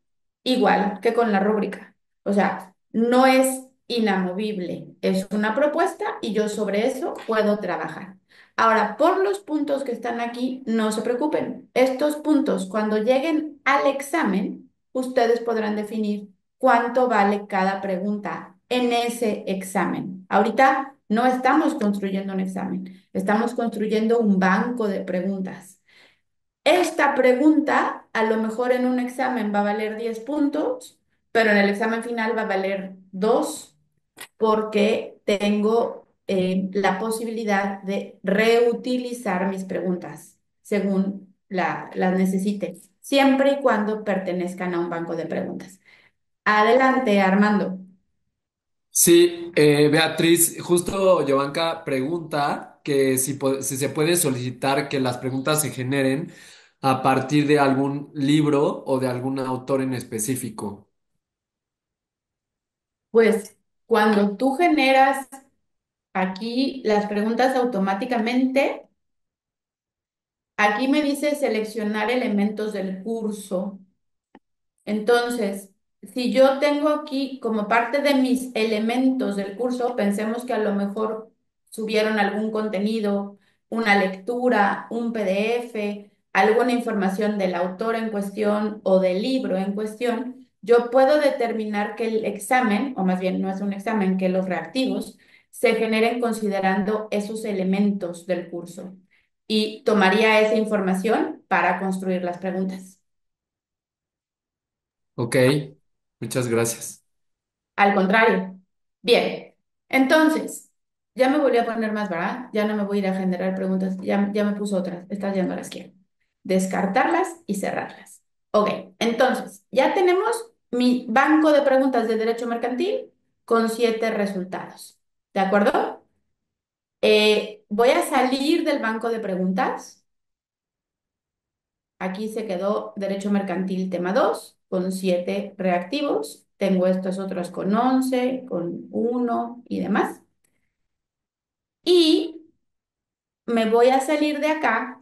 Igual que con la rúbrica. O sea, no es inamovible, es una propuesta y yo sobre eso puedo trabajar. Ahora, por los puntos que están aquí, no se preocupen. Estos puntos, cuando lleguen al examen, ustedes podrán definir cuánto vale cada pregunta en ese examen. Ahorita no estamos construyendo un examen, estamos construyendo un banco de preguntas. Esta pregunta a lo mejor en un examen va a valer 10 puntos, pero en el examen final va a valer 2 porque tengo la posibilidad de reutilizar mis preguntas según las necesite, siempre y cuando pertenezcan a un banco de preguntas. Adelante, Armando. Sí, Beatriz, justo Giovanca pregunta que si se puede solicitar que las preguntas se generen a partir de algún libro o de algún autor en específico. Pues cuando tú generas aquí las preguntas automáticamente, aquí me dice seleccionar elementos del curso. Entonces, si yo tengo aquí como parte de mis elementos del curso, pensemos que a lo mejor subieron algún contenido, una lectura, un PDF, alguna información del autor en cuestión o del libro en cuestión, yo puedo determinar que el examen, o más bien no es un examen, que los reactivos se generen considerando esos elementos del curso y tomaría esa información para construir las preguntas. Ok, muchas gracias. Al contrario. Bien, entonces, ya me volví a poner más, ¿verdad? Ya no me voy a ir a generar preguntas, ya me puso otras, estas ya no las quiero. Descartarlas y cerrarlas. Ok, entonces, ya tenemos mi banco de preguntas de derecho mercantil con 7 resultados. ¿De acuerdo? Voy a salir del banco de preguntas. Aquí se quedó Derecho Mercantil tema 2 con 7 reactivos. Tengo estos otros con 11, con 1 y demás. Y me voy a salir de acá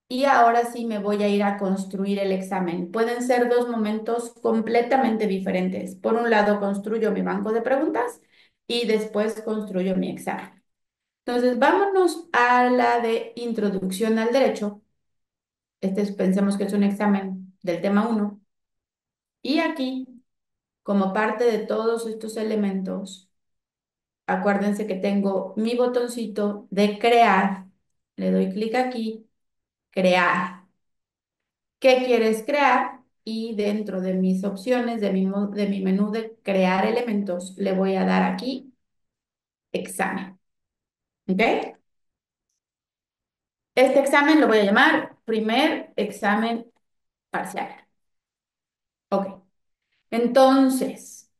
y ahora sí me voy a ir a construir el examen. Pueden ser dos momentos completamente diferentes. Por un lado, construyo mi banco de preguntas y después construyo mi examen. Entonces, vámonos a la de Introducción al Derecho. Pensemos que es un examen del tema 1. Y aquí, como parte de todos estos elementos, acuérdense que tengo mi botoncito de crear. Le doy clic aquí, crear. ¿Qué quieres crear? Y dentro de mis opciones, de mi menú de crear elementos, le voy a dar aquí examen. ¿Ok? Este examen lo voy a llamar primer examen parcial. Ok. Entonces,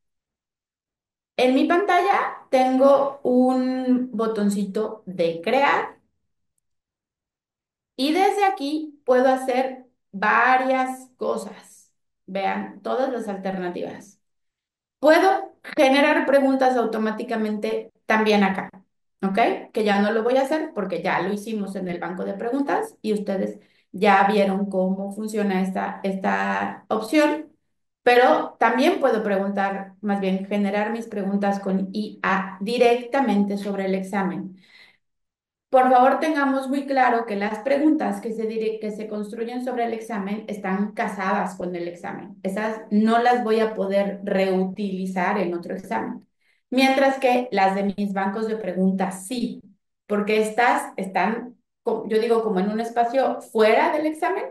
en mi pantalla tengo un botoncito de crear. Y desde aquí puedo hacer varias cosas. Vean todas las alternativas. Puedo generar preguntas automáticamente también acá, ¿ok? Que ya no lo voy a hacer porque ya lo hicimos en el banco de preguntas y ustedes ya vieron cómo funciona esta opción. Pero también puedo preguntar, más bien generar mis preguntas con IA directamente sobre el examen. Por favor, tengamos muy claro que las preguntas que se construyen sobre el examen están casadas con el examen. Esas no las voy a poder reutilizar en otro examen. Mientras que las de mis bancos de preguntas sí, porque estas están, yo digo, como en un espacio fuera del examen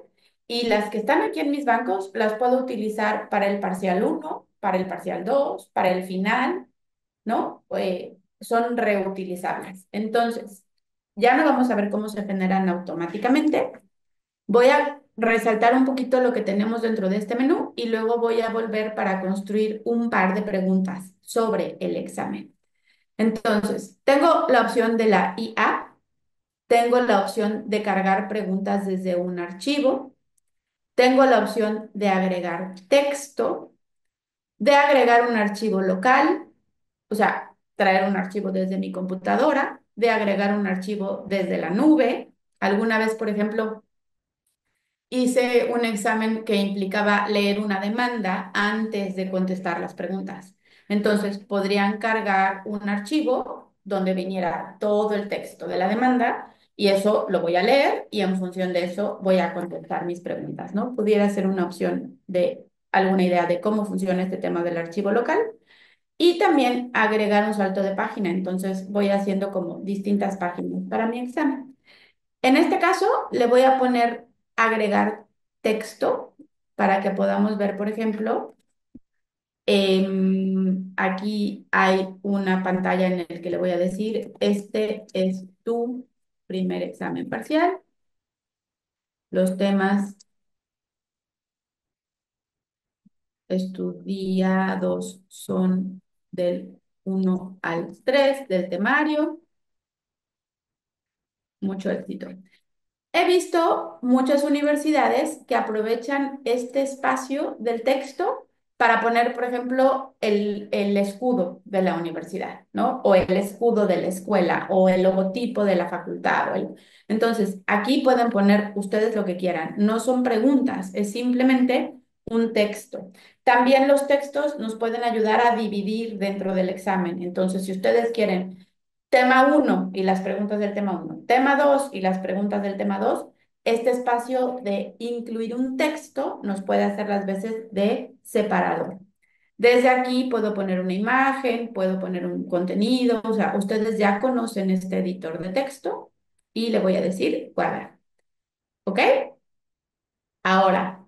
y las que están aquí en mis bancos las puedo utilizar para el parcial uno, para el parcial 2, para el final, ¿no? Son reutilizables. Entonces, ya no vamos a ver cómo se generan automáticamente. Voy a resaltar un poquito lo que tenemos dentro de este menú y luego voy a volver para construir un par de preguntas sobre el examen. Entonces, tengo la opción de la IA, tengo la opción de cargar preguntas desde un archivo, tengo la opción de agregar texto, de agregar un archivo local, o sea, traer un archivo desde mi computadora, de agregar un archivo desde la nube. Alguna vez, por ejemplo, hice un examen que implicaba leer una demanda antes de contestar las preguntas. Entonces, podrían cargar un archivo donde viniera todo el texto de la demanda y eso lo voy a leer y en función de eso voy a contestar mis preguntas, ¿no? Pudiera ser una opción de alguna idea de cómo funciona este tema del archivo local. Y también agregar un salto de página, entonces voy haciendo como distintas páginas para mi examen. En este caso, le voy a poner agregar texto para que podamos ver, por ejemplo, Aquí hay una pantalla en la que le voy a decir, este es tu primer examen parcial. Los temas estudiados son del 1 al 3 del temario. Mucho éxito. He visto muchas universidades que aprovechan este espacio del texto para poner, por ejemplo, el escudo de la universidad, ¿no? O el escudo de la escuela, o el logotipo de la facultad. Entonces, aquí pueden poner ustedes lo que quieran. No son preguntas, es simplemente un texto. También los textos nos pueden ayudar a dividir dentro del examen. Entonces, si ustedes quieren tema uno y las preguntas del tema uno, tema 2 y las preguntas del tema 2, este espacio de incluir un texto nos puede hacer las veces de separador. Desde aquí puedo poner una imagen, puedo poner un contenido, o sea, ustedes ya conocen este editor de texto y le voy a decir guardar. ¿Ok? Ahora,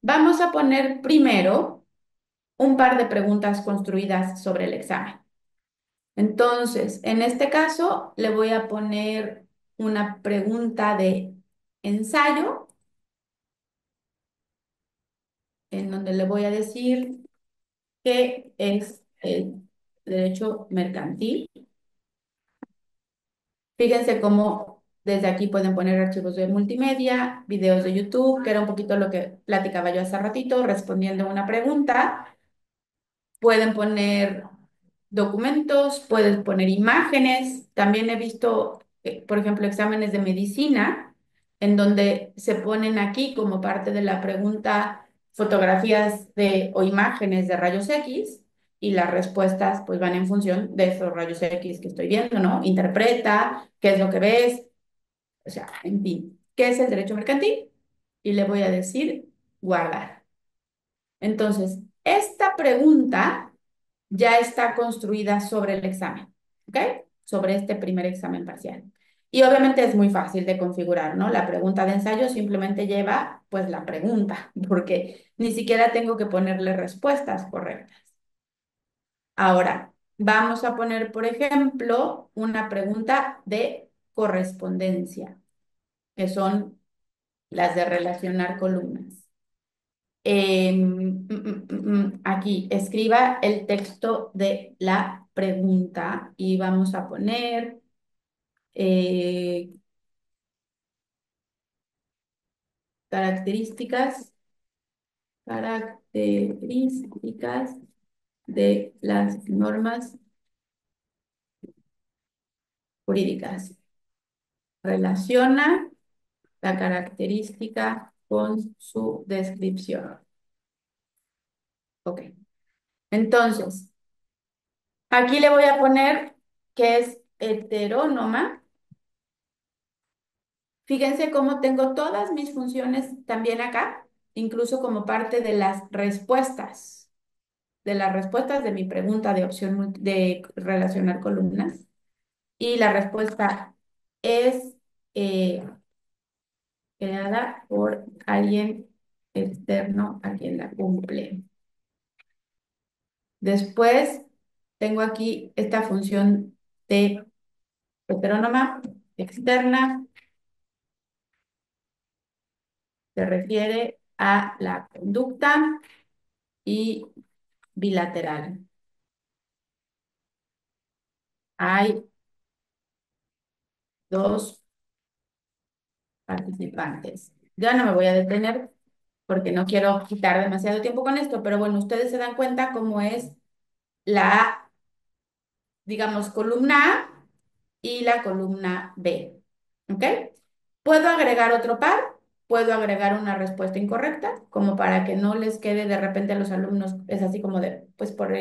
vamos a poner primero un par de preguntas construidas sobre el examen. Entonces, en este caso, le voy a poner una pregunta de ensayo, en donde le voy a decir qué es el derecho mercantil. Fíjense cómo desde aquí pueden poner archivos de multimedia, videos de YouTube, que era un poquito lo que platicaba yo hace ratito, respondiendo a una pregunta. Pueden poner documentos, pueden poner imágenes. También he visto, por ejemplo, exámenes de medicina, en donde se ponen aquí como parte de la pregunta fotografías o imágenes de rayos X y las respuestas pues van en función de esos rayos X que estoy viendo, ¿no? Interpreta, qué es lo que ves, o sea, en fin, ¿qué es el derecho mercantil? Y le voy a decir guardar. Entonces, esta pregunta ya está construida sobre el examen, ¿ok? Sobre este primer examen parcial. Y obviamente es muy fácil de configurar, ¿no? La pregunta de ensayo simplemente lleva, pues, la pregunta, porque ni siquiera tengo que ponerle respuestas correctas. Ahora, vamos a poner, por ejemplo, una pregunta de correspondencia, que son las de relacionar columnas. Aquí escriba el texto de la pregunta y vamos a poner eh, características, características de las normas jurídicas. Relaciona la característica con su descripción. Ok. Entonces, aquí le voy a poner que es heterónoma. Fíjense cómo tengo todas mis funciones también acá, incluso como parte de las respuestas de mi pregunta de opción de relacionar columnas. Y la respuesta es creada por alguien externo a quien la cumple. Después tengo aquí esta función de heterónoma externa, se refiere a la conducta y bilateral. Hay dos participantes. Ya no me voy a detener porque no quiero quitar demasiado tiempo con esto, pero bueno, ustedes se dan cuenta cómo es la, digamos, columna A y la columna B. ¿Ok? Puedo agregar otro par, puedo agregar una respuesta incorrecta, como para que no les quede de repente a los alumnos, es así como de, pues por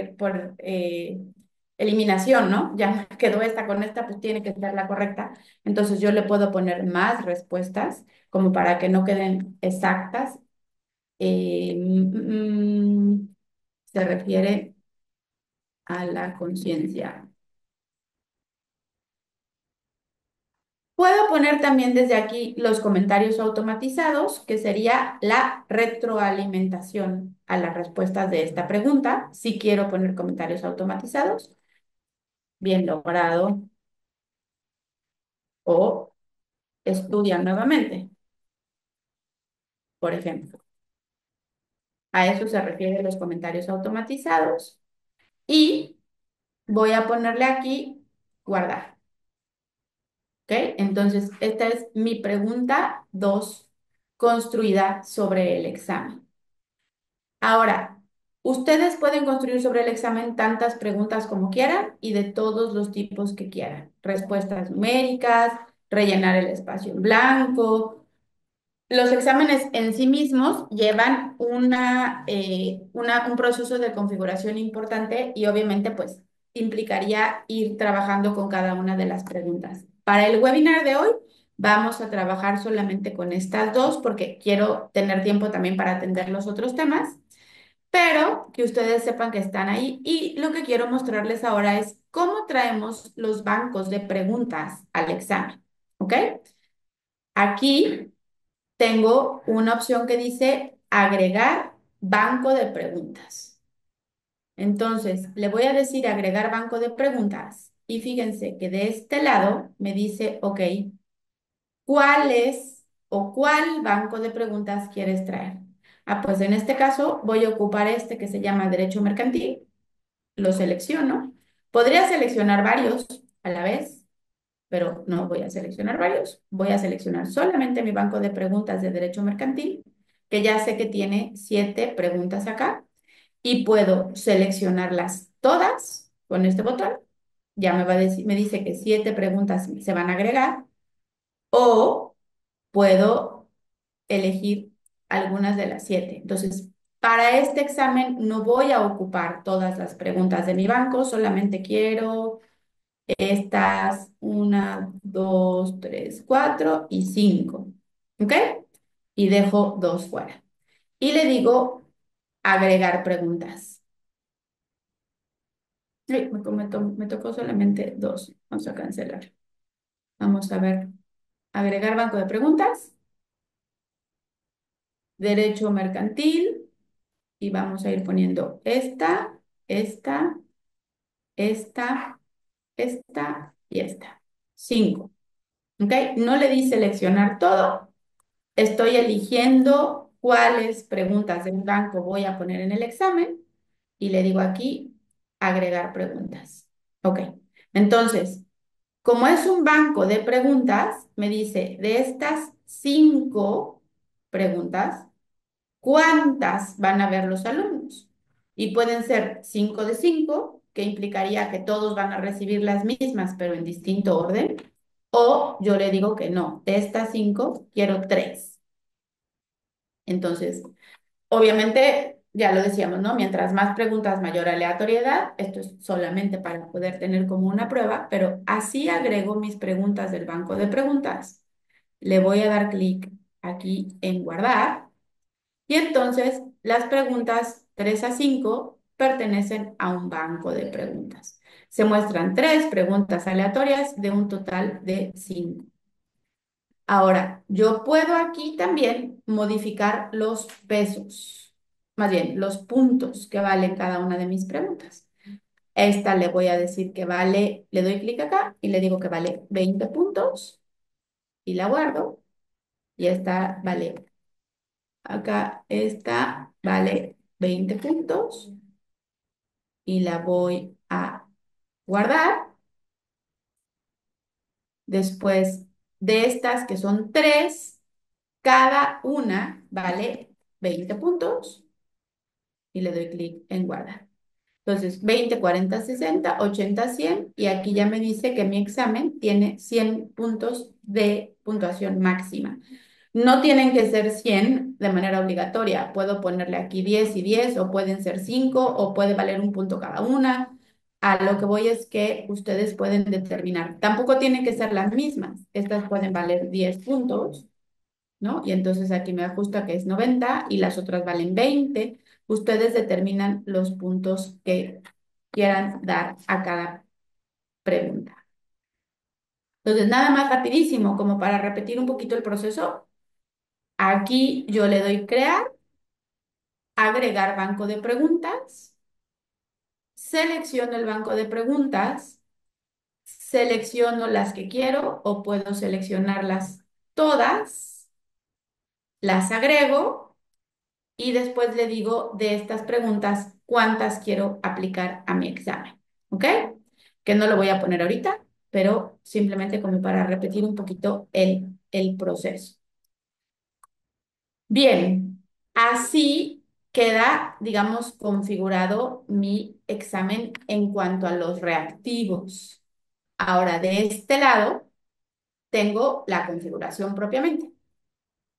eliminación, ¿no? Ya quedó esta con esta, pues tiene que ser la correcta. Entonces yo le puedo poner más respuestas, como para que no queden exactas. Se refiere a la conciencia. Puedo poner también desde aquí los comentarios automatizados, que sería la retroalimentación a las respuestas de esta pregunta. Si quiero poner comentarios automatizados, bien logrado, o estudia nuevamente, por ejemplo. A eso se refieren los comentarios automatizados. Y voy a ponerle aquí guardar. ¿Ok? Entonces, esta es mi pregunta 2 construida sobre el examen. Ahora, ustedes pueden construir sobre el examen tantas preguntas como quieran y de todos los tipos que quieran. Respuestas numéricas, rellenar el espacio en blanco. Los exámenes en sí mismos llevan un proceso de configuración importante y obviamente pues implicaría ir trabajando con cada una de las preguntas. Para el webinar de hoy vamos a trabajar solamente con estas dos porque quiero tener tiempo también para atender los otros temas, pero que ustedes sepan que están ahí y lo que quiero mostrarles ahora es cómo traemos los bancos de preguntas al examen. ¿Ok? Aquí tengo una opción que dice agregar banco de preguntas. Entonces, le voy a decir agregar banco de preguntas y fíjense que de este lado me dice, ok, ¿cuál es o cuál banco de preguntas quieres traer? Ah, pues en este caso voy a ocupar este que se llama Derecho Mercantil, lo selecciono. Podría seleccionar varios a la vez, pero no voy a seleccionar varios. Voy a seleccionar solamente mi banco de preguntas de Derecho Mercantil, que ya sé que tiene 7 preguntas acá, y puedo seleccionarlas todas con este botón. Ya me va a decir, me dice que 7 preguntas se van a agregar, o puedo elegir algunas de las 7. Entonces, para este examen no voy a ocupar todas las preguntas de mi banco, solamente quiero estas, 1, 2, 3, 4 y 5. ¿Ok? Y dejo 2 fuera. Y le digo agregar preguntas. Ay, me tocó solamente 2. Vamos a cancelar. Vamos a ver. Agregar banco de preguntas. Derecho mercantil. Y vamos a ir poniendo esta, esta y esta. 5. ¿Ok? No le di seleccionar todo. Estoy eligiendo cuáles preguntas del banco voy a poner en el examen y le digo aquí agregar preguntas. Ok, entonces, como es un banco de preguntas, me dice de estas 5 preguntas, ¿cuántas van a ver los alumnos? Y pueden ser 5 de 5, que implicaría que todos van a recibir las mismas, pero en distinto orden. O yo le digo que no, de estas 5 quiero 3. Entonces, obviamente, ya lo decíamos, ¿no? Mientras más preguntas, mayor aleatoriedad. Esto es solamente para poder tener como una prueba, pero así agrego mis preguntas del banco de preguntas. Le voy a dar clic aquí en guardar y entonces las preguntas 3 a 5 pertenecen a un banco de preguntas. Se muestran 3 preguntas aleatorias de un total de 5. Ahora, yo puedo aquí también modificar los pesos, más bien los puntos que valen cada una de mis preguntas. Esta le voy a decir que vale, le doy clic acá y le digo que vale 20 puntos y la guardo. Y esta vale, acá esta vale 20 puntos y la voy a guardar. Después de estas que son 3, cada una vale 20 puntos y le doy clic en guardar. Entonces, 20, 40, 60, 80, 100 y aquí ya me dice que mi examen tiene 100 puntos de puntuación máxima. No tienen que ser 100 de manera obligatoria. Puedo ponerle aquí 10 y 10 o pueden ser 5 o puede valer un punto cada una. A lo que voy es que ustedes pueden determinar. Tampoco tienen que ser las mismas. Estas pueden valer 10 puntos, ¿no? Y entonces aquí me ajusta que es 90 y las otras valen 20. Ustedes determinan los puntos que quieran dar a cada pregunta. Entonces, nada más rapidísimo, como para repetir un poquito el proceso. Aquí yo le doy crear, agregar banco de preguntas, selecciono el banco de preguntas, selecciono las que quiero o puedo seleccionarlas todas, las agrego y después le digo de estas preguntas cuántas quiero aplicar a mi examen. ¿Ok? Que no lo voy a poner ahorita, pero simplemente como para repetir un poquito el proceso. Bien, así queda, digamos, configurado mi examen en cuanto a los reactivos. Ahora, de este lado, tengo la configuración propiamente.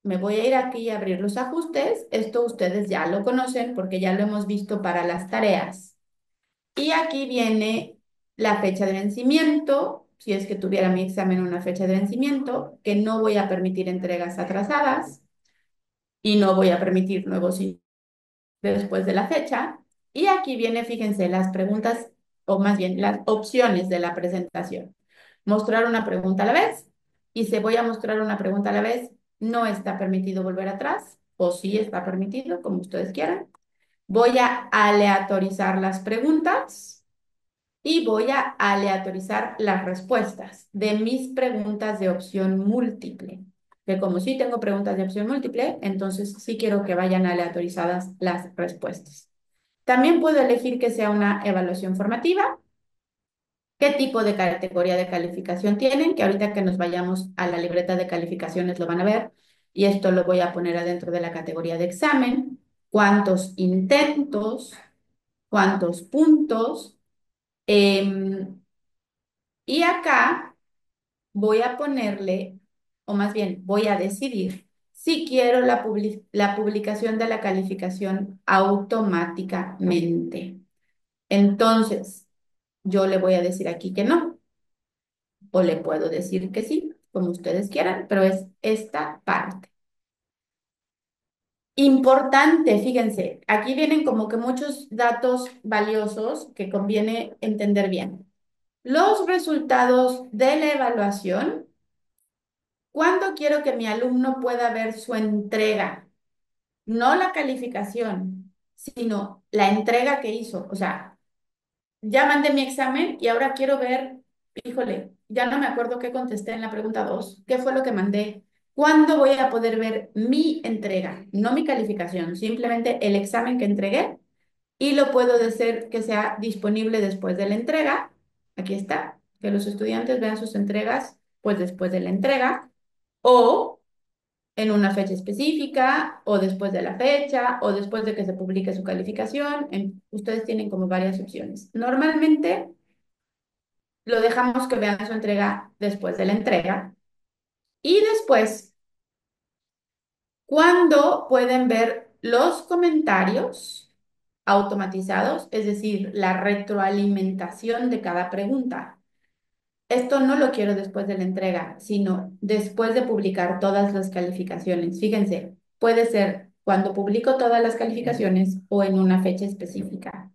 Me voy a ir aquí a abrir los ajustes. Esto ustedes ya lo conocen porque ya lo hemos visto para las tareas. Y aquí viene la fecha de vencimiento, si es que tuviera mi examen una fecha de vencimiento, que no voy a permitir entregas atrasadas y no voy a permitir nuevos después de la fecha. Y aquí viene, fíjense, las preguntas, o más bien las opciones de la presentación. Mostrar una pregunta a la vez. Y si voy a mostrar una pregunta a la vez, no está permitido volver atrás, o sí está permitido, como ustedes quieran. Voy a aleatorizar las preguntas y voy a aleatorizar las respuestas de mis preguntas de opción múltiple. Que como sí tengo preguntas de opción múltiple, entonces sí quiero que vayan aleatorizadas las respuestas. También puedo elegir que sea una evaluación formativa. ¿Qué tipo de categoría de calificación tienen? Que ahorita que nos vayamos a la libreta de calificaciones lo van a ver. Y esto lo voy a poner adentro de la categoría de examen. ¿Cuántos intentos? ¿Cuántos puntos? Em, y acá voy a ponerle, o más bien voy a decidir si quiero la publicación de la calificación automáticamente. Entonces, yo le voy a decir aquí que no, o le puedo decir que sí, como ustedes quieran, pero es esta parte. Importante, fíjense, aquí vienen como que muchos datos valiosos que conviene entender bien. Los resultados de la evaluación. ¿Cuándo quiero que mi alumno pueda ver su entrega? No la calificación, sino la entrega que hizo. O sea, ya mandé mi examen y ahora quiero ver, híjole, ya no me acuerdo qué contesté en la pregunta 2. ¿Qué fue lo que mandé? ¿Cuándo voy a poder ver mi entrega? No mi calificación, simplemente el examen que entregué y lo puedo hacer que sea disponible después de la entrega. Aquí está, que los estudiantes vean sus entregas pues después de la entrega o en una fecha específica, o después de la fecha, o después de que se publique su calificación. Ustedes tienen como varias opciones. Normalmente lo dejamos que vean su entrega después de la entrega. Y después, cuando pueden ver los comentarios automatizados, es decir, la retroalimentación de cada pregunta. Esto no lo quiero después de la entrega, sino después de publicar todas las calificaciones. Fíjense, puede ser cuando publico todas las calificaciones o en una fecha específica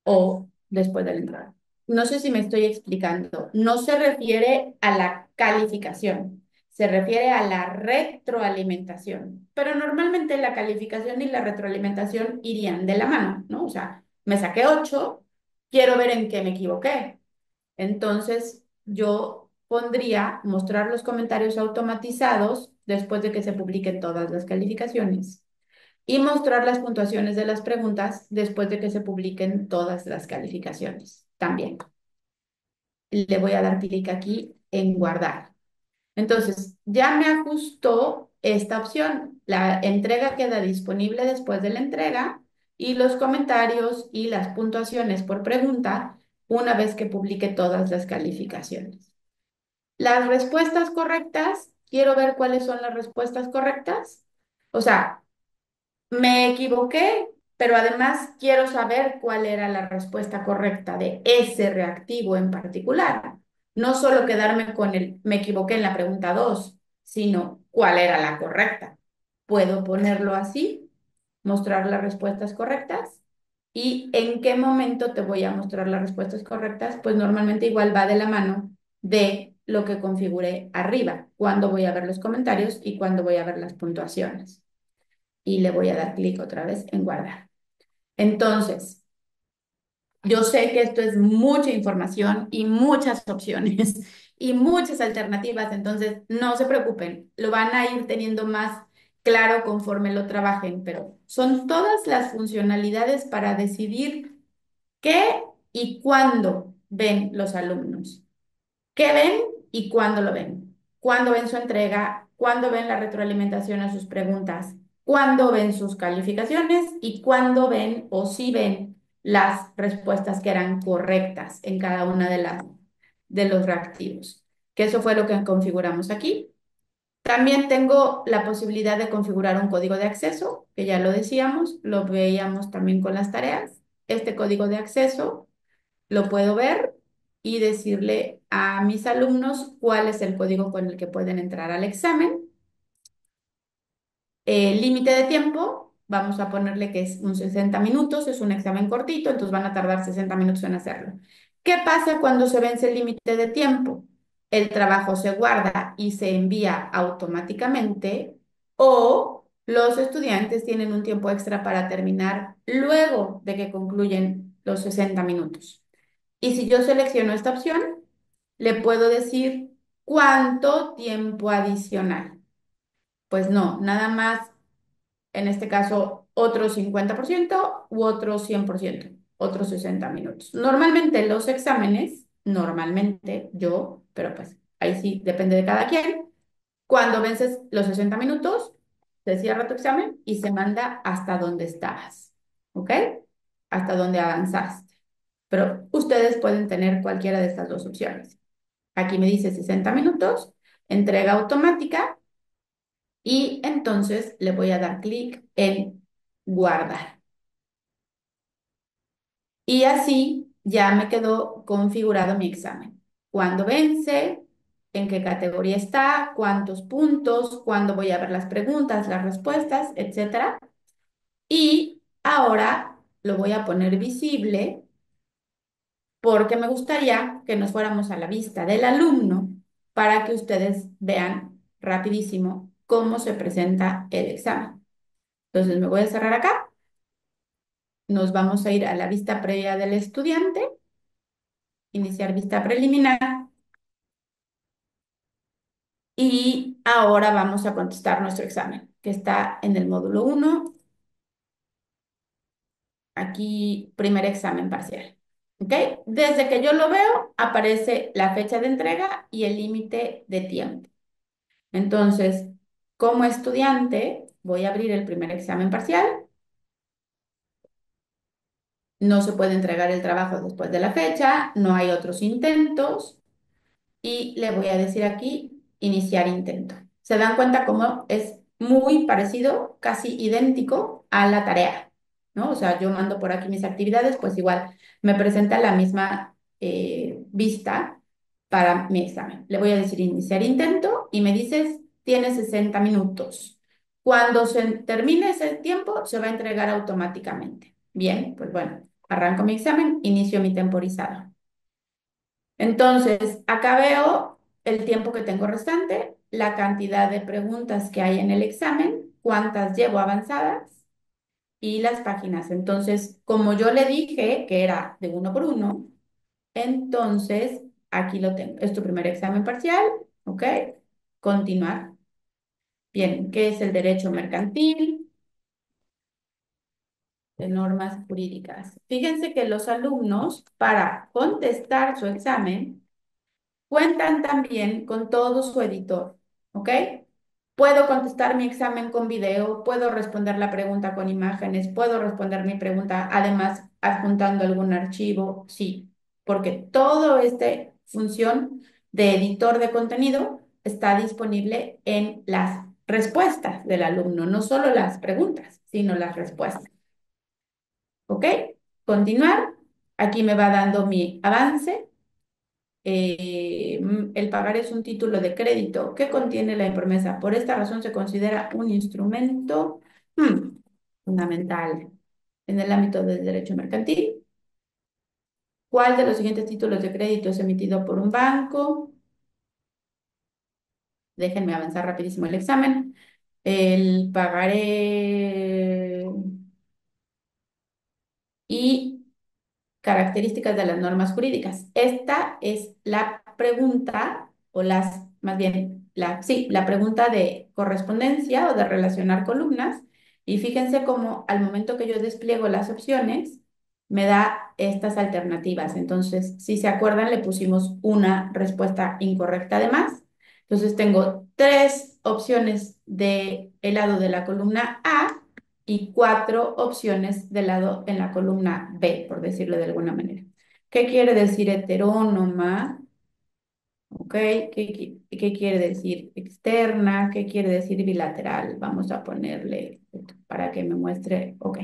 o después de la entrega. No sé si me estoy explicando. No se refiere a la calificación, se refiere a la retroalimentación. Pero normalmente la calificación y la retroalimentación irían de la mano, ¿no? O sea, me saqué 8, quiero ver en qué me equivoqué. Entonces, yo pondría mostrar los comentarios automatizados después de que se publiquen todas las calificaciones y mostrar las puntuaciones de las preguntas después de que se publiquen todas las calificaciones también. Le voy a dar clic aquí en guardar. Entonces, ya me ajustó esta opción. La entrega queda disponible después de la entrega y los comentarios y las puntuaciones por pregunta una vez que publique todas las calificaciones. Las respuestas correctas, quiero ver cuáles son las respuestas correctas. O sea, me equivoqué, pero además quiero saber cuál era la respuesta correcta de ese reactivo en particular. No solo quedarme con el me equivoqué en la pregunta 2, sino cuál era la correcta. Puedo ponerlo así, mostrar las respuestas correctas. ¿Y en qué momento te voy a mostrar las respuestas correctas? Pues normalmente igual va de la mano de lo que configuré arriba, cuándo voy a ver los comentarios y cuándo voy a ver las puntuaciones. Y le voy a dar clic otra vez en guardar. Entonces, yo sé que esto es mucha información y muchas opciones y muchas alternativas, entonces no se preocupen, lo van a ir teniendo más claro conforme lo trabajen, pero son todas las funcionalidades para decidir qué y cuándo ven los alumnos. ¿Qué ven y cuándo lo ven? ¿Cuándo ven su entrega? ¿Cuándo ven la retroalimentación a sus preguntas? ¿Cuándo ven sus calificaciones? ¿Y cuándo ven o si ven las respuestas que eran correctas en cada una de los reactivos? Que eso fue lo que configuramos aquí. También tengo la posibilidad de configurar un código de acceso, que ya lo decíamos, lo veíamos también con las tareas. Este código de acceso lo puedo ver y decirle a mis alumnos cuál es el código con el que pueden entrar al examen. El límite de tiempo, vamos a ponerle que es un 60 minutos, es un examen cortito, entonces van a tardar 60 minutos en hacerlo. ¿Qué pasa cuando se vence el límite de tiempo? El trabajo se guarda y se envía automáticamente o los estudiantes tienen un tiempo extra para terminar luego de que concluyen los 60 minutos. Y si yo selecciono esta opción, le puedo decir cuánto tiempo adicional. Pues no, nada más, en este caso, otro 50% u otro 100%, otros 60 minutos. Normalmente los exámenes, normalmente yo, pero pues ahí sí depende de cada quien, cuando vences los 60 minutos, se cierra tu examen y se manda hasta donde estabas, ¿ok? Hasta donde avanzaste. Pero ustedes pueden tener cualquiera de estas dos opciones. Aquí me dice 60 minutos, entrega automática y entonces le voy a dar clic en guardar. Y así ya me quedó configurado mi examen. ¿Cuándo vence? ¿En qué categoría está? ¿Cuántos puntos? ¿Cuándo voy a ver las preguntas, las respuestas, etcétera? Y ahora lo voy a poner visible porque me gustaría que nos fuéramos a la vista del alumno para que ustedes vean rapidísimo cómo se presenta el examen. Entonces me voy a cerrar acá, nos vamos a ir a la vista previa del estudiante, iniciar vista preliminar y ahora vamos a contestar nuestro examen, que está en el módulo 1, aquí primer examen parcial. ¿Ok? Desde que yo lo veo, aparece la fecha de entrega y el límite de tiempo. Entonces, como estudiante, voy a abrir el primer examen parcial. No se puede entregar el trabajo después de la fecha, no hay otros intentos y le voy a decir aquí iniciar intento. Se dan cuenta cómo es muy parecido, casi idéntico a la tarea, ¿no? O sea, yo mando por aquí mis actividades, pues igual me presenta la misma vista para mi examen. Le voy a decir iniciar intento y me dices, tiene 60 minutos. Cuando se termine ese tiempo, se va a entregar automáticamente. Bien, pues bueno, arranco mi examen, inicio mi temporizado. Entonces, acá veo el tiempo que tengo restante, la cantidad de preguntas que hay en el examen, cuántas llevo avanzadas y las páginas. Entonces, como yo le dije que era de uno por uno, entonces aquí lo tengo. Es tu primer examen parcial, ¿ok? Continuar. Bien, ¿qué es el derecho mercantil? De normas jurídicas. Fíjense que los alumnos, para contestar su examen, cuentan también con todo su editor, ¿ok? Puedo contestar mi examen con video, puedo responder la pregunta con imágenes, puedo responder mi pregunta además adjuntando algún archivo, sí, porque todo este función de editor de contenido está disponible en las respuestas del alumno, no solo las preguntas, sino las respuestas, ¿ok? Continuar. Aquí me va dando mi avance. El pagar es un título de crédito que contiene la promesa. Por esta razón se considera un instrumento fundamental en el ámbito del derecho mercantil. ¿Cuál de los siguientes títulos de crédito es emitido por un banco? Déjenme avanzar rapidísimo el examen. El pagaré y características de las normas jurídicas. Esta es la pregunta, o más bien, sí, la pregunta de correspondencia o de relacionar columnas. Y fíjense cómo al momento que yo despliego las opciones, me da estas alternativas. Entonces, si se acuerdan, le pusimos una respuesta incorrecta además. Entonces, tengo tres opciones de el lado de la columna A y cuatro opciones de lado en la columna B, por decirlo de alguna manera. ¿Qué quiere decir heterónoma? ¿Ok? ¿Qué quiere decir externa? ¿Qué quiere decir bilateral? Vamos a ponerle para que me muestre. Ok.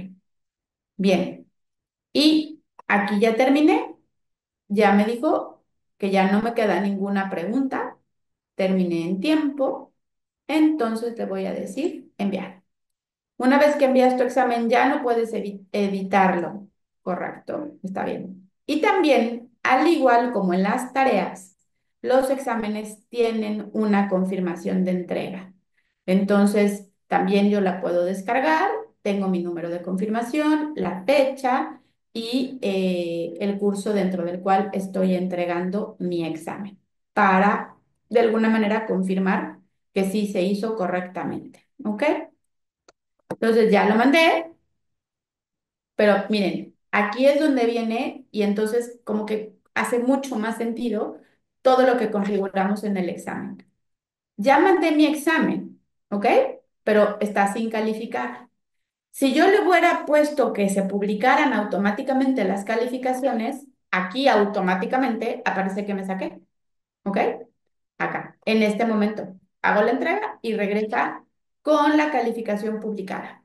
Bien. Y aquí ya terminé. Ya me dijo que ya no me queda ninguna pregunta. Terminé en tiempo. Entonces le voy a decir enviar. Una vez que envías tu examen, ya no puedes editarlo. Correcto, está bien. Y también, al igual como en las tareas, los exámenes tienen una confirmación de entrega. Entonces, también yo la puedo descargar, tengo mi número de confirmación, la fecha y el curso dentro del cual estoy entregando mi examen para, de alguna manera, confirmar que sí se hizo correctamente. ¿Ok? Entonces ya lo mandé, pero miren, aquí es donde viene y entonces como que hace mucho más sentido todo lo que configuramos en el examen. Ya mandé mi examen, ¿ok? Pero está sin calificar. Si yo le hubiera puesto que se publicaran automáticamente las calificaciones, aquí automáticamente aparece que me saqué, ¿ok? Acá, en este momento. Hago la entrega y regresa con la calificación publicada.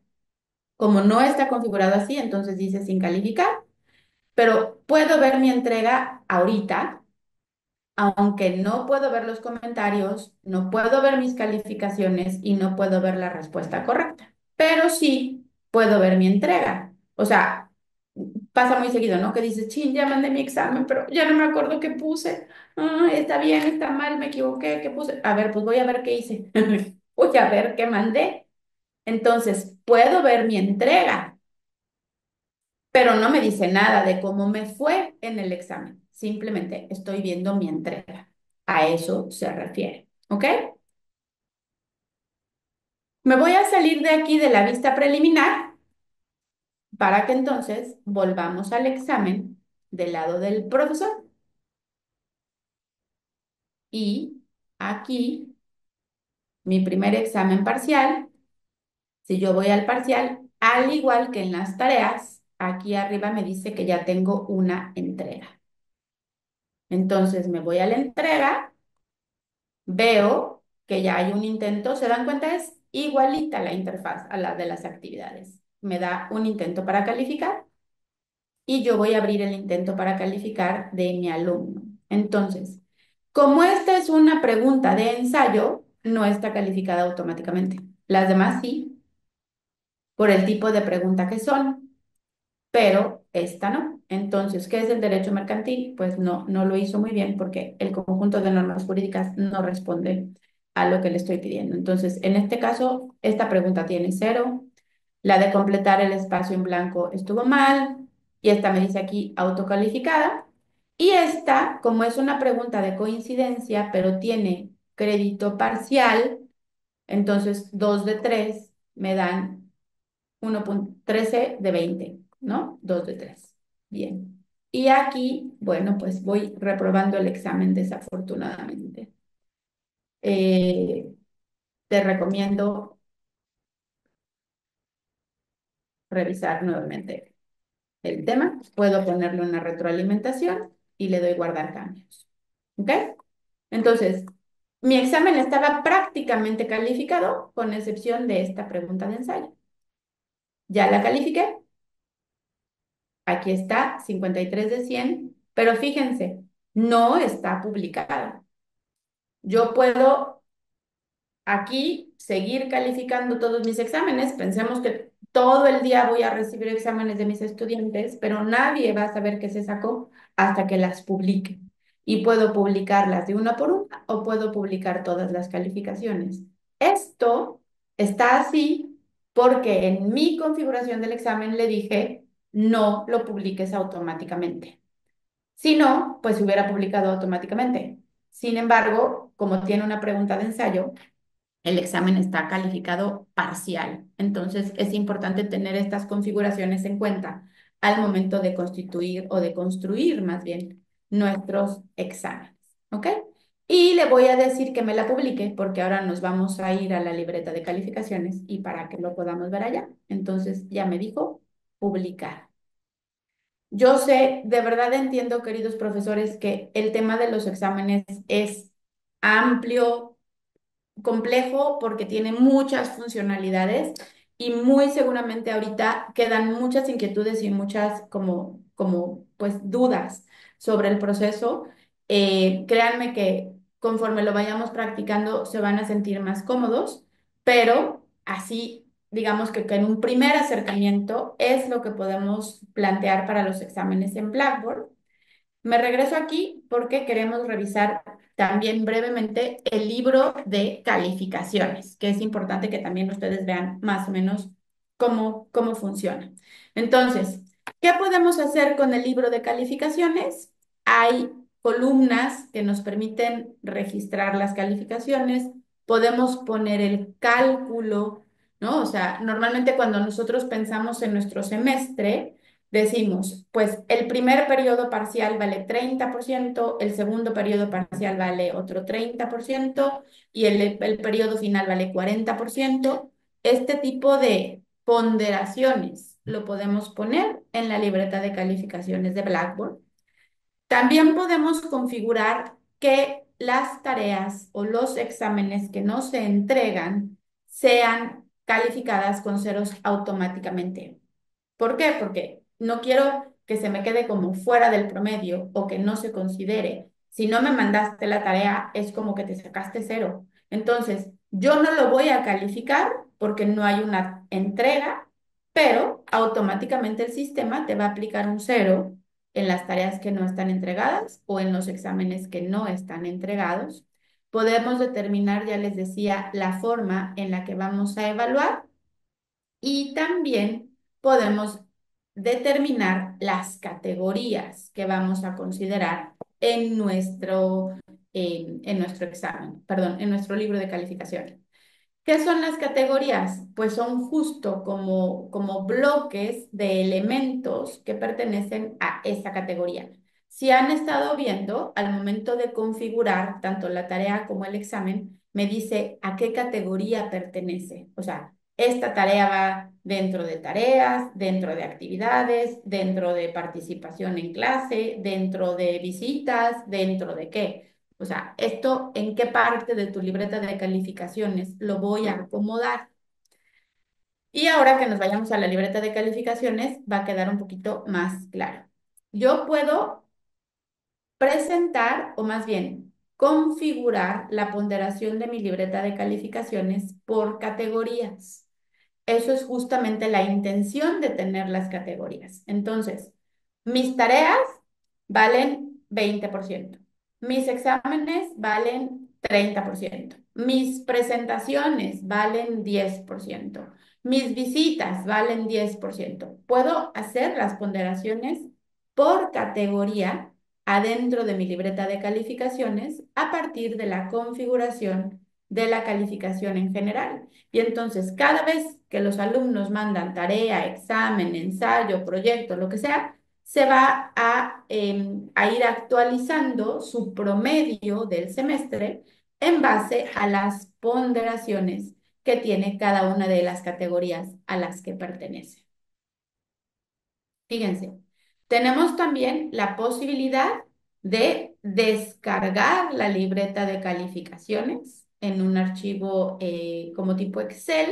Como no está configurado así, entonces dice sin calificar, pero puedo ver mi entrega ahorita, aunque no puedo ver los comentarios, no puedo ver mis calificaciones y no puedo ver la respuesta correcta, pero sí puedo ver mi entrega. O sea, pasa muy seguido, ¿no? Que dices, chin, ya mandé mi examen, pero ya no me acuerdo qué puse. Ah, está bien, está mal, me equivoqué, ¿qué puse? A ver, pues voy a ver qué hice. Voy a ver qué mandé. Entonces, puedo ver mi entrega, pero no me dice nada de cómo me fue en el examen. Simplemente estoy viendo mi entrega. A eso se refiere. ¿Ok? Me voy a salir de aquí de la vista preliminar para que entonces volvamos al examen del lado del profesor. Y aquí, mi primer examen parcial, si yo voy al parcial, al igual que en las tareas, aquí arriba me dice que ya tengo una entrega. Entonces me voy a la entrega. Veo que ya hay un intento, ¿se dan cuenta? Es igualita la interfaz a la de las actividades. Me da un intento para calificar y yo voy a abrir el intento para calificar de mi alumno. Entonces, como esta es una pregunta de ensayo, no está calificada automáticamente. Las demás sí, por el tipo de pregunta que son, pero esta no. Entonces, ¿qué es el derecho mercantil? Pues no, no lo hizo muy bien porque el conjunto de normas jurídicas no responde a lo que le estoy pidiendo. Entonces, en este caso, esta pregunta tiene cero. La de completar el espacio en blanco estuvo mal. Y esta me dice aquí autocalificada. Y esta, como es una pregunta de coincidencia, pero tiene crédito parcial, entonces 2 de 3 me dan 1,13 de 20, ¿no? 2 de 3. Bien. Y aquí, bueno, pues voy reprobando el examen desafortunadamente. Eh, Te recomiendo revisar nuevamente el tema. Puedo ponerle una retroalimentación y le doy guardar cambios. ¿Ok? Entonces, mi examen estaba prácticamente calificado con excepción de esta pregunta de ensayo. Ya la califiqué. Aquí está, 53 de 100, pero fíjense, no está publicada. Yo puedo aquí seguir calificando todos mis exámenes. Pensemos que todo el día voy a recibir exámenes de mis estudiantes, pero nadie va a saber qué se sacó hasta que las publique. y puedo publicarlas de una por una o puedo publicar todas las calificaciones. Esto está así porque en mi configuración del examen le dije no lo publiques automáticamente. Si no, pues se hubiera publicado automáticamente. Sin embargo, como tiene una pregunta de ensayo, el examen está calificado parcial. Entonces, es importante tener estas configuraciones en cuenta al momento de constituir o de construir más bien nuestros exámenes. ¿Ok? Y le voy a decir que me la publique porque ahora nos vamos a ir a la libreta de calificaciones y para que lo podamos ver allá. Entonces, ya me dijo publicar. Yo sé, de verdad entiendo, queridos profesores, que el tema de los exámenes es amplio, complejo porque tiene muchas funcionalidades y muy seguramente ahorita quedan muchas inquietudes y muchas como pues dudas sobre el proceso. Créanme que conforme lo vayamos practicando se van a sentir más cómodos, pero así digamos que en un primer acercamiento es lo que podemos plantear para los exámenes en Blackboard. Me regreso aquí porque queremos revisar también brevemente el libro de calificaciones, que es importante que también ustedes vean más o menos cómo funciona. Entonces, ¿qué podemos hacer con el libro de calificaciones? Hay columnas que nos permiten registrar las calificaciones, podemos poner el cálculo, ¿no? O sea, normalmente cuando nosotros pensamos en nuestro semestre, decimos, pues el primer periodo parcial vale 30%, el segundo periodo parcial vale otro 30% y el periodo final vale 40%. Este tipo de ponderaciones lo podemos poner en la libreta de calificaciones de Blackboard. También podemos configurar que las tareas o los exámenes que no se entregan sean calificadas con ceros automáticamente. ¿Por qué? Porque no quiero que se me quede como fuera del promedio o que no se considere. Si no me mandaste la tarea, es como que te sacaste cero. Entonces, yo no lo voy a calificar porque no hay una entrega, pero automáticamente el sistema te va a aplicar un cero en las tareas que no están entregadas o en los exámenes que no están entregados. Podemos determinar, ya les decía, la forma en la que vamos a evaluar y también podemos determinar las categorías que vamos a considerar en nuestro examen, perdón, en nuestro libro de calificaciones. ¿Qué son las categorías? Pues son justo como bloques de elementos que pertenecen a esa categoría. Si han estado viendo, al momento de configurar tanto la tarea como el examen, me dice a qué categoría pertenece. O sea, esta tarea va dentro de tareas, dentro de actividades, dentro de participación en clase, dentro de visitas, dentro de qué. O sea, esto en qué parte de tu libreta de calificaciones lo voy a acomodar. Y ahora que nos vayamos a la libreta de calificaciones, va a quedar un poquito más claro. Yo puedo presentar, o más bien, configurar la ponderación de mi libreta de calificaciones por categorías. Eso es justamente la intención de tener las categorías. Entonces, mis tareas valen 20%. Mis exámenes valen 30%. Mis presentaciones valen 10%. Mis visitas valen 10%. Puedo hacer las ponderaciones por categoría adentro de mi libreta de calificaciones a partir de la configuración de la calificación en general. Y entonces, cada vez que los alumnos mandan tarea, examen, ensayo, proyecto, lo que sea, se va a ir actualizando su promedio del semestre en base a las ponderaciones que tiene cada una de las categorías a las que pertenece. Fíjense, tenemos también la posibilidad de descargar la libreta de calificaciones en un archivo como tipo Excel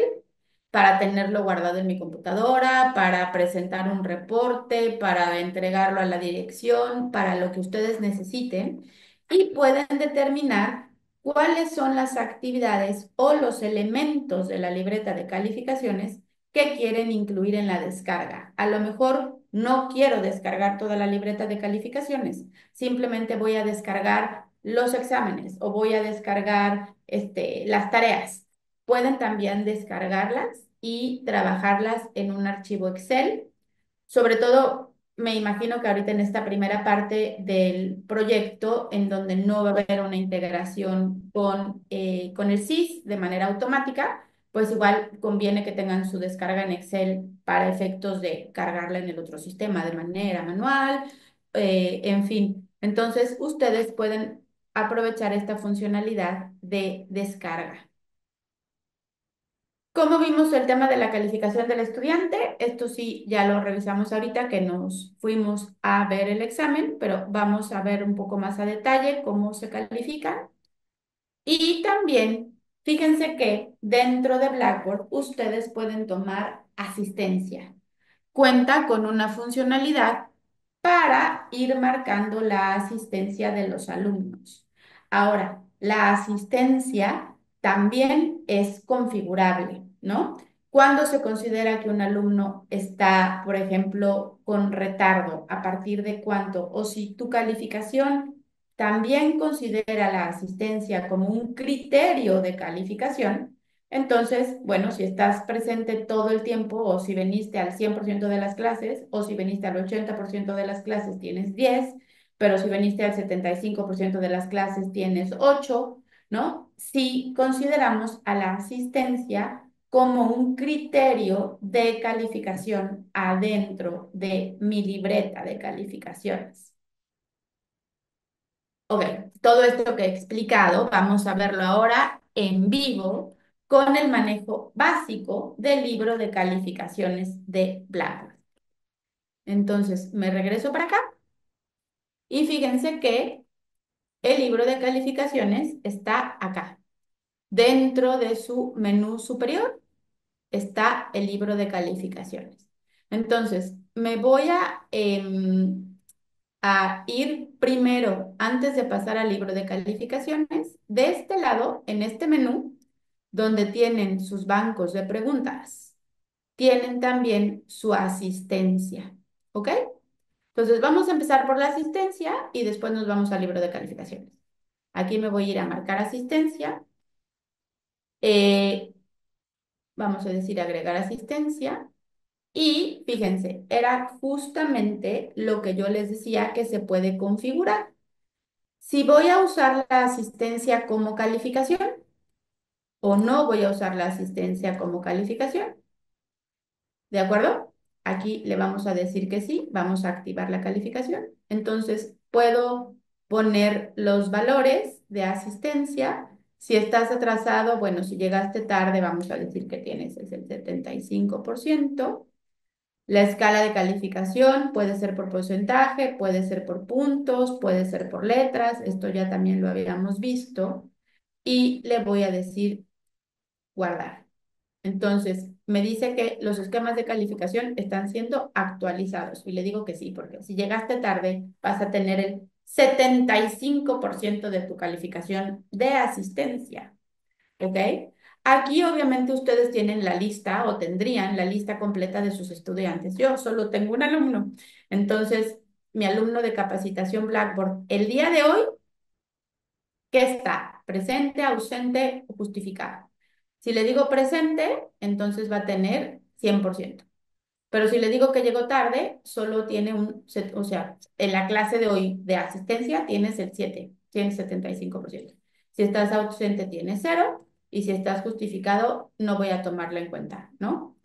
para tenerlo guardado en mi computadora, para presentar un reporte, para entregarlo a la dirección, para lo que ustedes necesiten y pueden determinar cuáles son las actividades o los elementos de la libreta de calificaciones que quieren incluir en la descarga. A lo mejor no quiero descargar toda la libreta de calificaciones, simplemente voy a descargar los exámenes o voy a descargar las tareas. Pueden también descargarlas y trabajarlas en un archivo Excel. Sobre todo, me imagino que ahorita en esta primera parte del proyecto, en donde no va a haber una integración con el SIS de manera automática, pues igual conviene que tengan su descarga en Excel para efectos de cargarla en el otro sistema de manera manual, en fin. Entonces, ustedes pueden aprovechar esta funcionalidad de descarga. Como vimos el tema de la calificación del estudiante, esto sí ya lo revisamos ahorita que nos fuimos a ver el examen, pero vamos a ver un poco más a detalle cómo se califican. Y también, fíjense que dentro de Blackboard ustedes pueden tomar asistencia. Cuenta con una funcionalidad para ir marcando la asistencia de los alumnos. Ahora, la asistencia también es configurable, ¿no? Cuando se considera que un alumno está, por ejemplo, con retardo, ¿a partir de cuánto? O si tu calificación también considera la asistencia como un criterio de calificación, entonces, bueno, si estás presente todo el tiempo o si veniste al 100% de las clases o si veniste al 80% de las clases tienes 10, pero si veniste al 75% de las clases tienes 8, ¿no? Si consideramos a la asistencia como un criterio de calificación adentro de mi libreta de calificaciones. Ok, todo esto que he explicado, vamos a verlo ahora en vivo con el manejo básico del libro de calificaciones de Blackboard. Entonces, me regreso para acá y fíjense que el libro de calificaciones está acá. Dentro de su menú superior está el libro de calificaciones. Entonces, me voy a ir primero, antes de pasar al libro de calificaciones, de este lado, en este menú, donde tienen sus bancos de preguntas, tienen también su asistencia, ¿ok? Entonces vamos a empezar por la asistencia y después nos vamos al libro de calificaciones. Aquí me voy a ir a marcar asistencia. eh, Vamos a decir agregar asistencia. Y fíjense, era justamente lo que yo les decía que se puede configurar. Si voy a usar la asistencia como calificación o no voy a usar la asistencia como calificación. ¿De acuerdo? Aquí le vamos a decir que sí, vamos a activar la calificación. Entonces, puedo poner los valores de asistencia. Si estás atrasado, bueno, si llegaste tarde, vamos a decir que tienes es el 75%. La escala de calificación puede ser por porcentaje, puede ser por puntos, puede ser por letras. Esto ya también lo habíamos visto. Y le voy a decir guardar. Entonces, me dice que los esquemas de calificación están siendo actualizados. Y le digo que sí, porque si llegaste tarde, vas a tener el 75% de tu calificación de asistencia. ¿Ok? Aquí obviamente ustedes tienen la lista o tendrían la lista completa de sus estudiantes. Yo solo tengo un alumno. Entonces, mi alumno de capacitación Blackboard, el día de hoy, ¿qué está? ¿Presente, ausente o justificado? Si le digo presente, entonces va a tener 100%. Pero si le digo que llegó tarde, solo tiene o sea, en la clase de hoy de asistencia tienes el 7, tienes 75%. Si estás ausente, tienes 0. Y si estás justificado, no voy a tomarlo en cuenta, ¿no?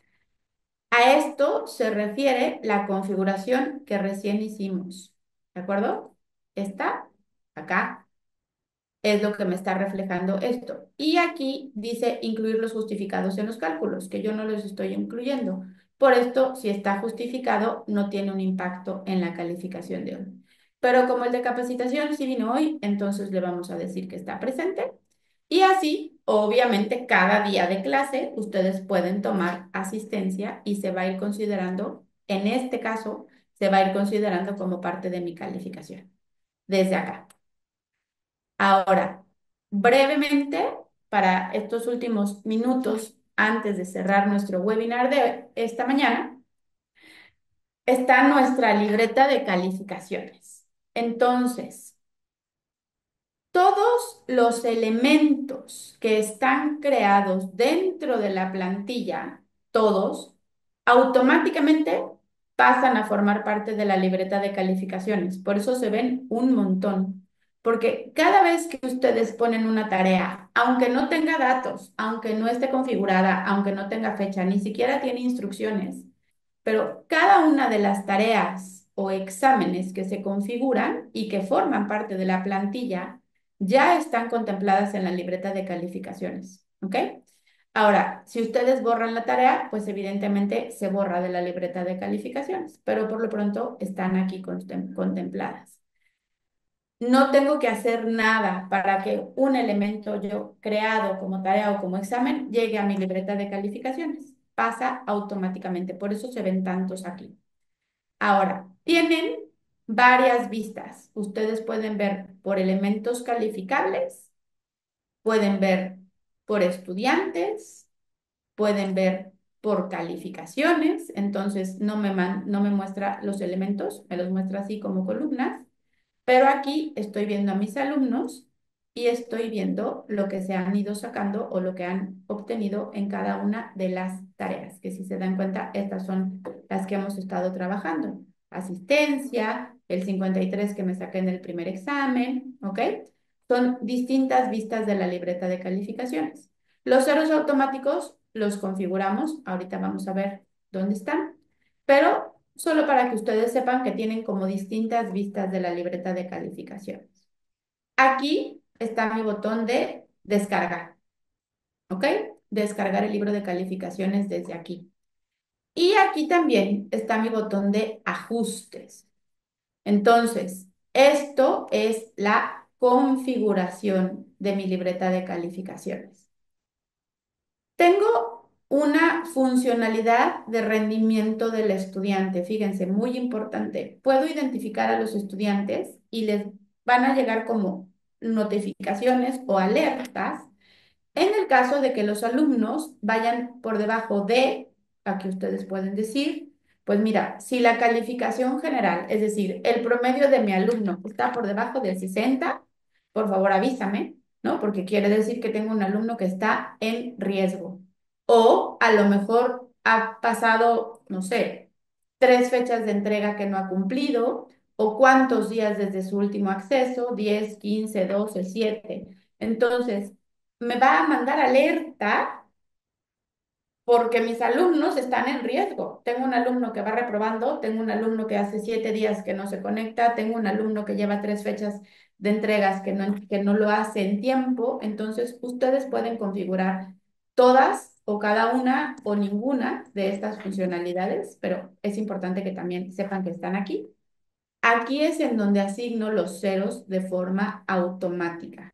A esto se refiere la configuración que recién hicimos, ¿de acuerdo? Está acá es lo que me está reflejando esto. Y aquí dice incluir los justificados en los cálculos, que yo no los estoy incluyendo. Por esto, si está justificado, no tiene un impacto en la calificación de hoy. Pero como el de capacitación sí vino hoy, entonces le vamos a decir que está presente. Y así, obviamente, cada día de clase ustedes pueden tomar asistencia y se va a ir considerando, en este caso, se va a ir considerando como parte de mi calificación, desde acá. Ahora, brevemente, para estos últimos minutos, antes de cerrar nuestro webinar de esta mañana, está nuestra libreta de calificaciones. Entonces, todos los elementos que están creados dentro de la plantilla, todos, automáticamente pasan a formar parte de la libreta de calificaciones. Por eso se ven un montón. Porque cada vez que ustedes ponen una tarea, aunque no tenga datos, aunque no esté configurada, aunque no tenga fecha, ni siquiera tiene instrucciones, pero cada una de las tareas o exámenes que se configuran y que forman parte de la plantilla ya están contempladas en la libreta de calificaciones, ¿ok? Ahora, si ustedes borran la tarea, pues evidentemente se borra de la libreta de calificaciones, pero por lo pronto están aquí contempladas. No tengo que hacer nada para que un elemento yo creado como tarea o como examen llegue a mi libreta de calificaciones. Pasa automáticamente, por eso se ven tantos aquí. Ahora, tienen varias vistas. Ustedes pueden ver por elementos calificables, pueden ver por estudiantes, pueden ver por calificaciones. Entonces, no me muestra los elementos, me los muestra así como columnas. Pero aquí estoy viendo a mis alumnos y estoy viendo lo que se han ido sacando o lo que han obtenido en cada una de las tareas, que si se dan cuenta, estas son las que hemos estado trabajando. Asistencia, el 53 que me saqué en el primer examen, ¿ok? Son distintas vistas de la libreta de calificaciones. Los ceros automáticos los configuramos, ahorita vamos a ver dónde están, pero solo para que ustedes sepan que tienen como distintas vistas de la libreta de calificaciones. Aquí está mi botón de descargar, ¿ok? Descargar el libro de calificaciones desde aquí. Y aquí también está mi botón de ajustes. Entonces, esto es la configuración de mi libreta de calificaciones. Tengo una funcionalidad de rendimiento del estudiante. Fíjense, muy importante. Puedo identificar a los estudiantes y les van a llegar como notificaciones o alertas en el caso de que los alumnos vayan por debajo de, aquí ustedes pueden decir, pues mira, si la calificación general, es decir, el promedio de mi alumno está por debajo del 60, por favor avísame, ¿no? Porque quiere decir que tengo un alumno que está en riesgo. O a lo mejor ha pasado, no sé, 3 fechas de entrega que no ha cumplido, o cuántos días desde su último acceso, 10, 15, 12, 7. Entonces, me va a mandar alerta porque mis alumnos están en riesgo. Tengo un alumno que va reprobando, tengo un alumno que hace 7 días que no se conecta, tengo un alumno que lleva 3 fechas de entregas que no lo hace en tiempo. Entonces, ustedes pueden configurar todas o cada una o ninguna de estas funcionalidades, pero es importante que también sepan que están aquí. Aquí es en donde asigno los ceros de forma automática.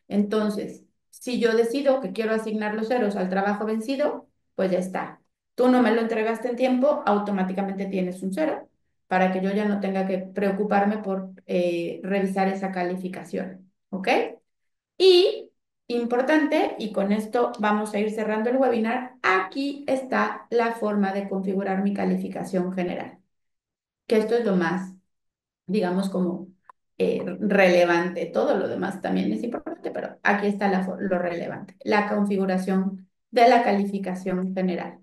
Entonces, si yo decido que quiero asignar los ceros al trabajo vencido, pues ya está. Tú no me lo entregaste en tiempo, automáticamente tienes un cero para que yo ya no tenga que preocuparme por revisar esa calificación. ¿Ok? Y importante, y con esto vamos a ir cerrando el webinar, aquí está la forma de configurar mi calificación general, que esto es lo más digamos, como relevante. Todo lo demás también es importante, pero aquí está lo relevante, la configuración de la calificación general.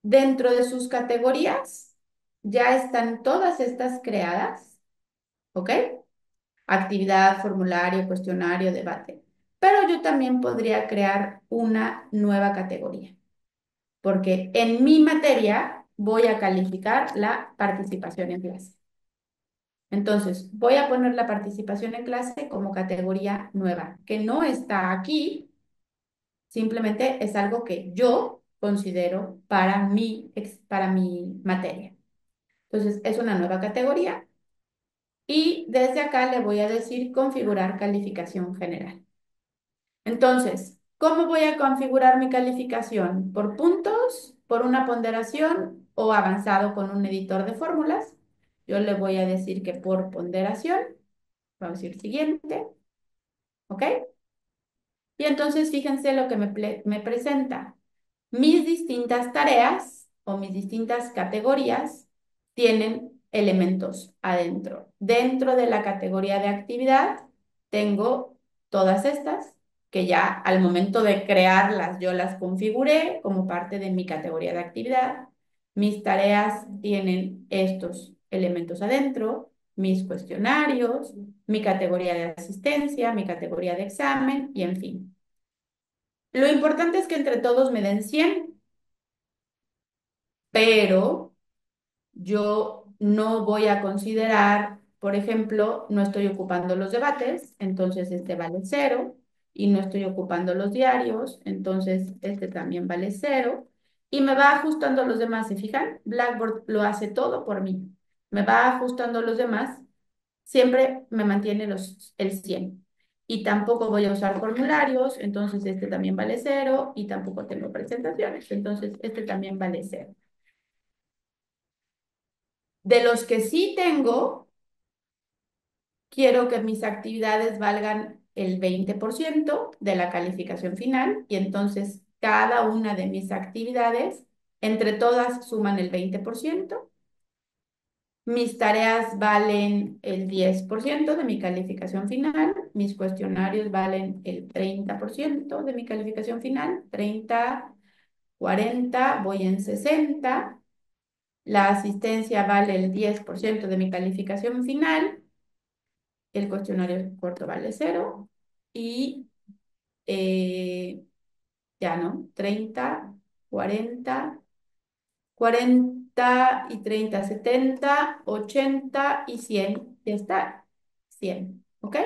Dentro de sus categorías ya están todas estas creadas, ¿ok? Actividad, formulario, cuestionario, debate. Pero yo también podría crear una nueva categoría, porque en mi materia voy a calificar la participación en clase. Entonces, voy a poner la participación en clase como categoría nueva, que no está aquí, simplemente es algo que yo considero para mi materia. Entonces, es una nueva categoría y desde acá le voy a decir configurar calificación general. Entonces, ¿cómo voy a configurar mi calificación? ¿Por puntos, por una ponderación o avanzado con un editor de fórmulas? Yo le voy a decir que por ponderación. Vamos a decir siguiente, ¿ok? Y entonces fíjense lo que me presenta. Mis distintas tareas o mis distintas categorías tienen elementos adentro. Dentro de la categoría de actividad tengo todas estas que ya al momento de crearlas yo las configuré como parte de mi categoría de actividad. Mis tareas tienen estos elementos adentro, mis cuestionarios, mi categoría de asistencia, mi categoría de examen y en fin. Lo importante es que entre todos me den 100, pero yo no voy a considerar, por ejemplo, no estoy ocupando los debates, entonces este vale 0, y no estoy ocupando los diarios, entonces este también vale 0, y me va ajustando los demás. ¿Se fijan? Blackboard lo hace todo por mí. Me va ajustando los demás, siempre me mantiene el 100. Y tampoco voy a usar formularios, entonces este también vale 0, y tampoco tengo presentaciones, entonces este también vale 0. De los que sí tengo, quiero que mis actividades valgan el 20% de la calificación final y entonces cada una de mis actividades, entre todas, suman el 20%. Mis tareas valen el 10% de mi calificación final. Mis cuestionarios valen el 30% de mi calificación final. 30, 40, voy en 60. La asistencia vale el 10% de mi calificación final. El cuestionario corto vale 0 y eh, ya no, 30, 40, 40 y 30, 70, 80 y 100, ya está, 100, ¿ok?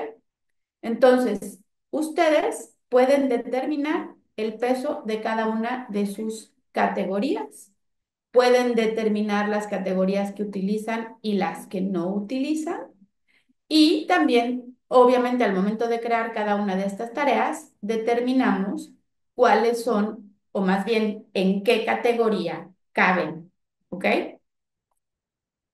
Entonces, ustedes pueden determinar el peso de cada una de sus categorías. Pueden determinar las categorías que utilizan y las que no utilizan. Y también, obviamente, al momento de crear cada una de estas tareas, determinamos cuáles son, o más bien, en qué categoría caben, ¿ok?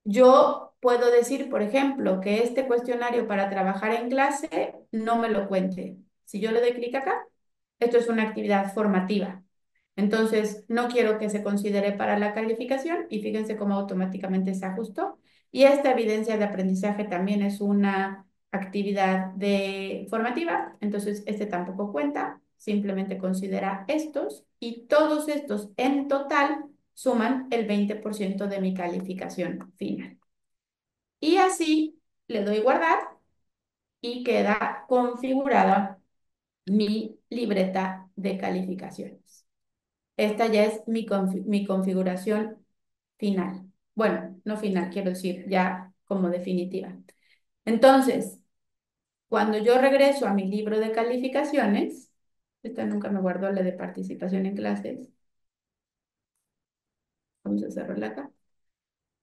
Yo puedo decir, por ejemplo, que este cuestionario para trabajar en clase no me lo cuente. Si yo le doy clic acá, esto es una actividad formativa. Entonces, no quiero que se considere para la calificación y fíjense cómo automáticamente se ajustó. Y esta evidencia de aprendizaje también es una actividad formativa, entonces este tampoco cuenta, simplemente considera estos y todos estos en total suman el 20% de mi calificación final. Y así le doy guardar y queda configurada mi libreta de calificaciones. Esta ya es mi configuración final. Bueno, no final, quiero decir, ya como definitiva. Entonces, cuando yo regreso a mi libro de calificaciones, esta nunca me guardó la de participación en clases. Vamos a cerrarla acá.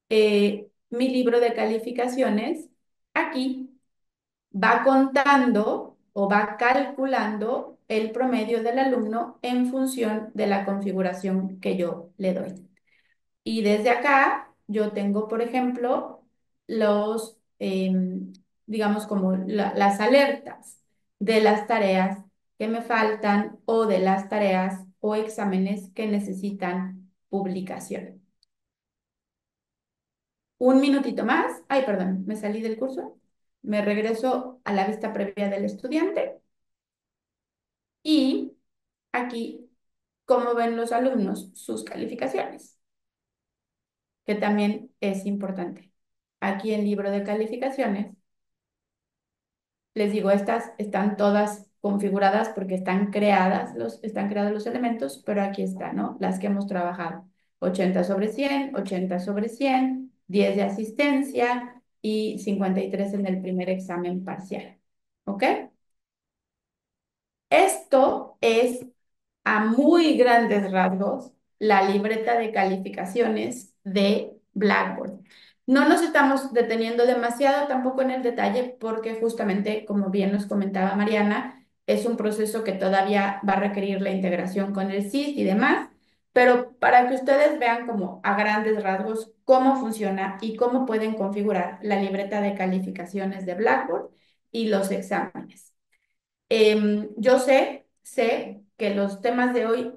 Mi libro de calificaciones, aquí va contando o va calculando el promedio del alumno en función de la configuración que yo le doy. Y desde acá yo tengo, por ejemplo, digamos, como las alertas de las tareas que me faltan o de las tareas o exámenes que necesitan publicación. Un minutito más. Ay, perdón, me salí del curso. Me regreso a la vista previa del estudiante y aquí, cómo ven los alumnos sus calificaciones, que también es importante. Aquí en libro de calificaciones, les digo, estas están todas configuradas porque están creados los elementos, pero aquí está, ¿no? Las que hemos trabajado. 80 sobre 100, 80 sobre 100, 10 de asistencia y 53 en el primer examen parcial. ¿Ok? Esto es a muy grandes rasgos la libreta de calificaciones de Blackboard. No nos estamos deteniendo demasiado tampoco en el detalle porque justamente, como bien nos comentaba Mariana, es un proceso que todavía va a requerir la integración con el SIS y demás, pero para que ustedes vean como a grandes rasgos cómo funciona y cómo pueden configurar la libreta de calificaciones de Blackboard y los exámenes. Yo sé que los temas de hoy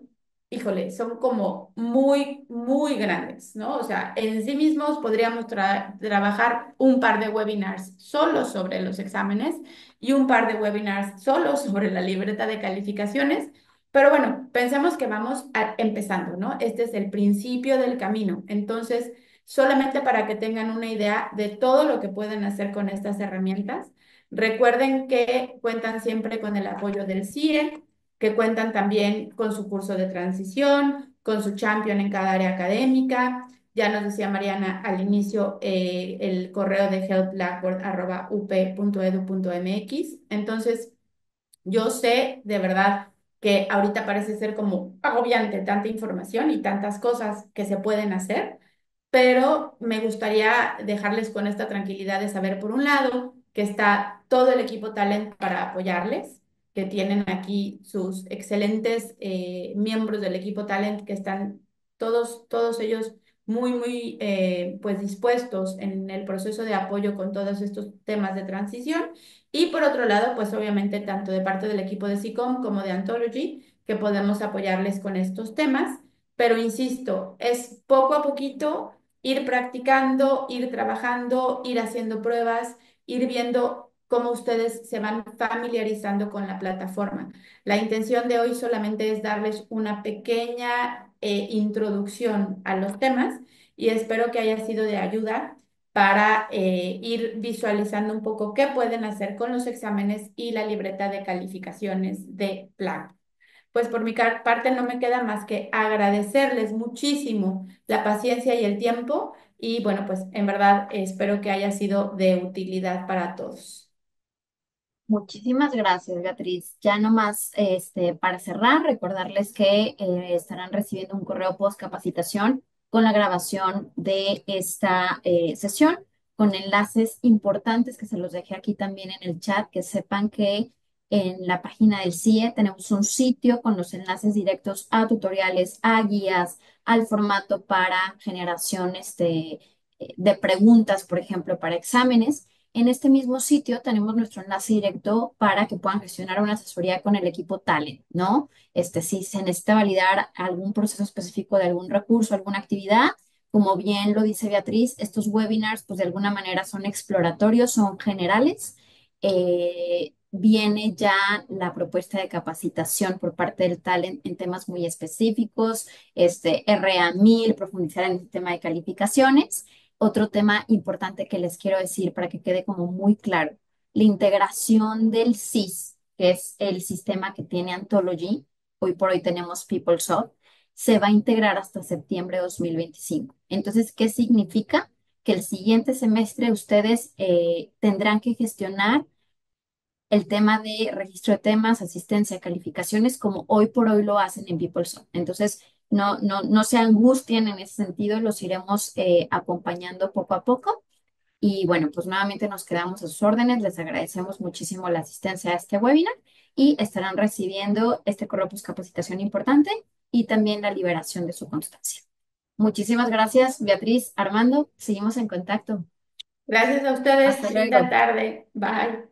híjole, son como muy, muy grandes, ¿no? O sea, en sí mismos podríamos trabajar un par de webinars solo sobre los exámenes y un par de webinars solo sobre la libreta de calificaciones. Pero bueno, pensemos que vamos empezando, ¿no? Este es el principio del camino. Entonces, solamente para que tengan una idea de todo lo que pueden hacer con estas herramientas, recuerden que cuentan siempre con el apoyo del CIE, que cuentan también con su curso de transición, con su champion en cada área académica. Ya nos decía Mariana al inicio el correo de helpblackboard@up.edu.mx. Entonces, yo sé de verdad que ahorita parece ser como agobiante tanta información y tantas cosas que se pueden hacer, pero me gustaría dejarles con esta tranquilidad de saber, por un lado, que está todo el equipo Talent para apoyarles, que tienen aquí sus excelentes miembros del equipo Talent que están todos ellos muy, muy pues dispuestos en el proceso de apoyo con todos estos temas de transición. Y por otro lado, pues obviamente tanto de parte del equipo de SICOM como de Anthology, que podemos apoyarles con estos temas. Pero insisto, es poco a poquito ir practicando, ir trabajando, ir haciendo pruebas, ir viendo cómo ustedes se van familiarizando con la plataforma. La intención de hoy solamente es darles una pequeña introducción a los temas y espero que haya sido de ayuda para ir visualizando un poco qué pueden hacer con los exámenes y la libreta de calificaciones de plan. Pues por mi parte no me queda más que agradecerles muchísimo la paciencia y el tiempo y bueno, pues en verdad espero que haya sido de utilidad para todos. Muchísimas gracias, Beatriz. Ya nomás, para cerrar, recordarles que estarán recibiendo un correo post capacitación con la grabación de esta sesión, con enlaces importantes que se los dejé aquí también en el chat, que sepan que en la página del CIE tenemos un sitio con los enlaces directos a tutoriales, a guías, al formato para generación de preguntas, por ejemplo, para exámenes. En este mismo sitio tenemos nuestro enlace directo para que puedan gestionar una asesoría con el equipo Talent, ¿no? Si se necesita validar algún proceso específico de algún recurso, alguna actividad, como bien lo dice Beatriz, estos webinars, pues de alguna manera son exploratorios, son generales. Viene ya la propuesta de capacitación por parte del Talent en temas muy específicos, RA 1000, profundizar en el tema de calificaciones. Otro tema importante que les quiero decir para que quede como muy claro, la integración del SIS, que es el sistema que tiene Anthology, hoy por hoy tenemos PeopleSoft, se va a integrar hasta septiembre de 2025. Entonces, ¿qué significa? Que el siguiente semestre ustedes tendrán que gestionar el tema de registro de temas, asistencia, calificaciones, como hoy por hoy lo hacen en PeopleSoft. Entonces, no se angustien en ese sentido, los iremos acompañando poco a poco. Y bueno, pues nuevamente nos quedamos a sus órdenes. Les agradecemos muchísimo la asistencia a este webinar y estarán recibiendo este correo post capacitación importante y también la liberación de su constancia. Muchísimas gracias, Beatriz, Armando. Seguimos en contacto. Gracias a ustedes, Hasta linda luego. tarde, bye.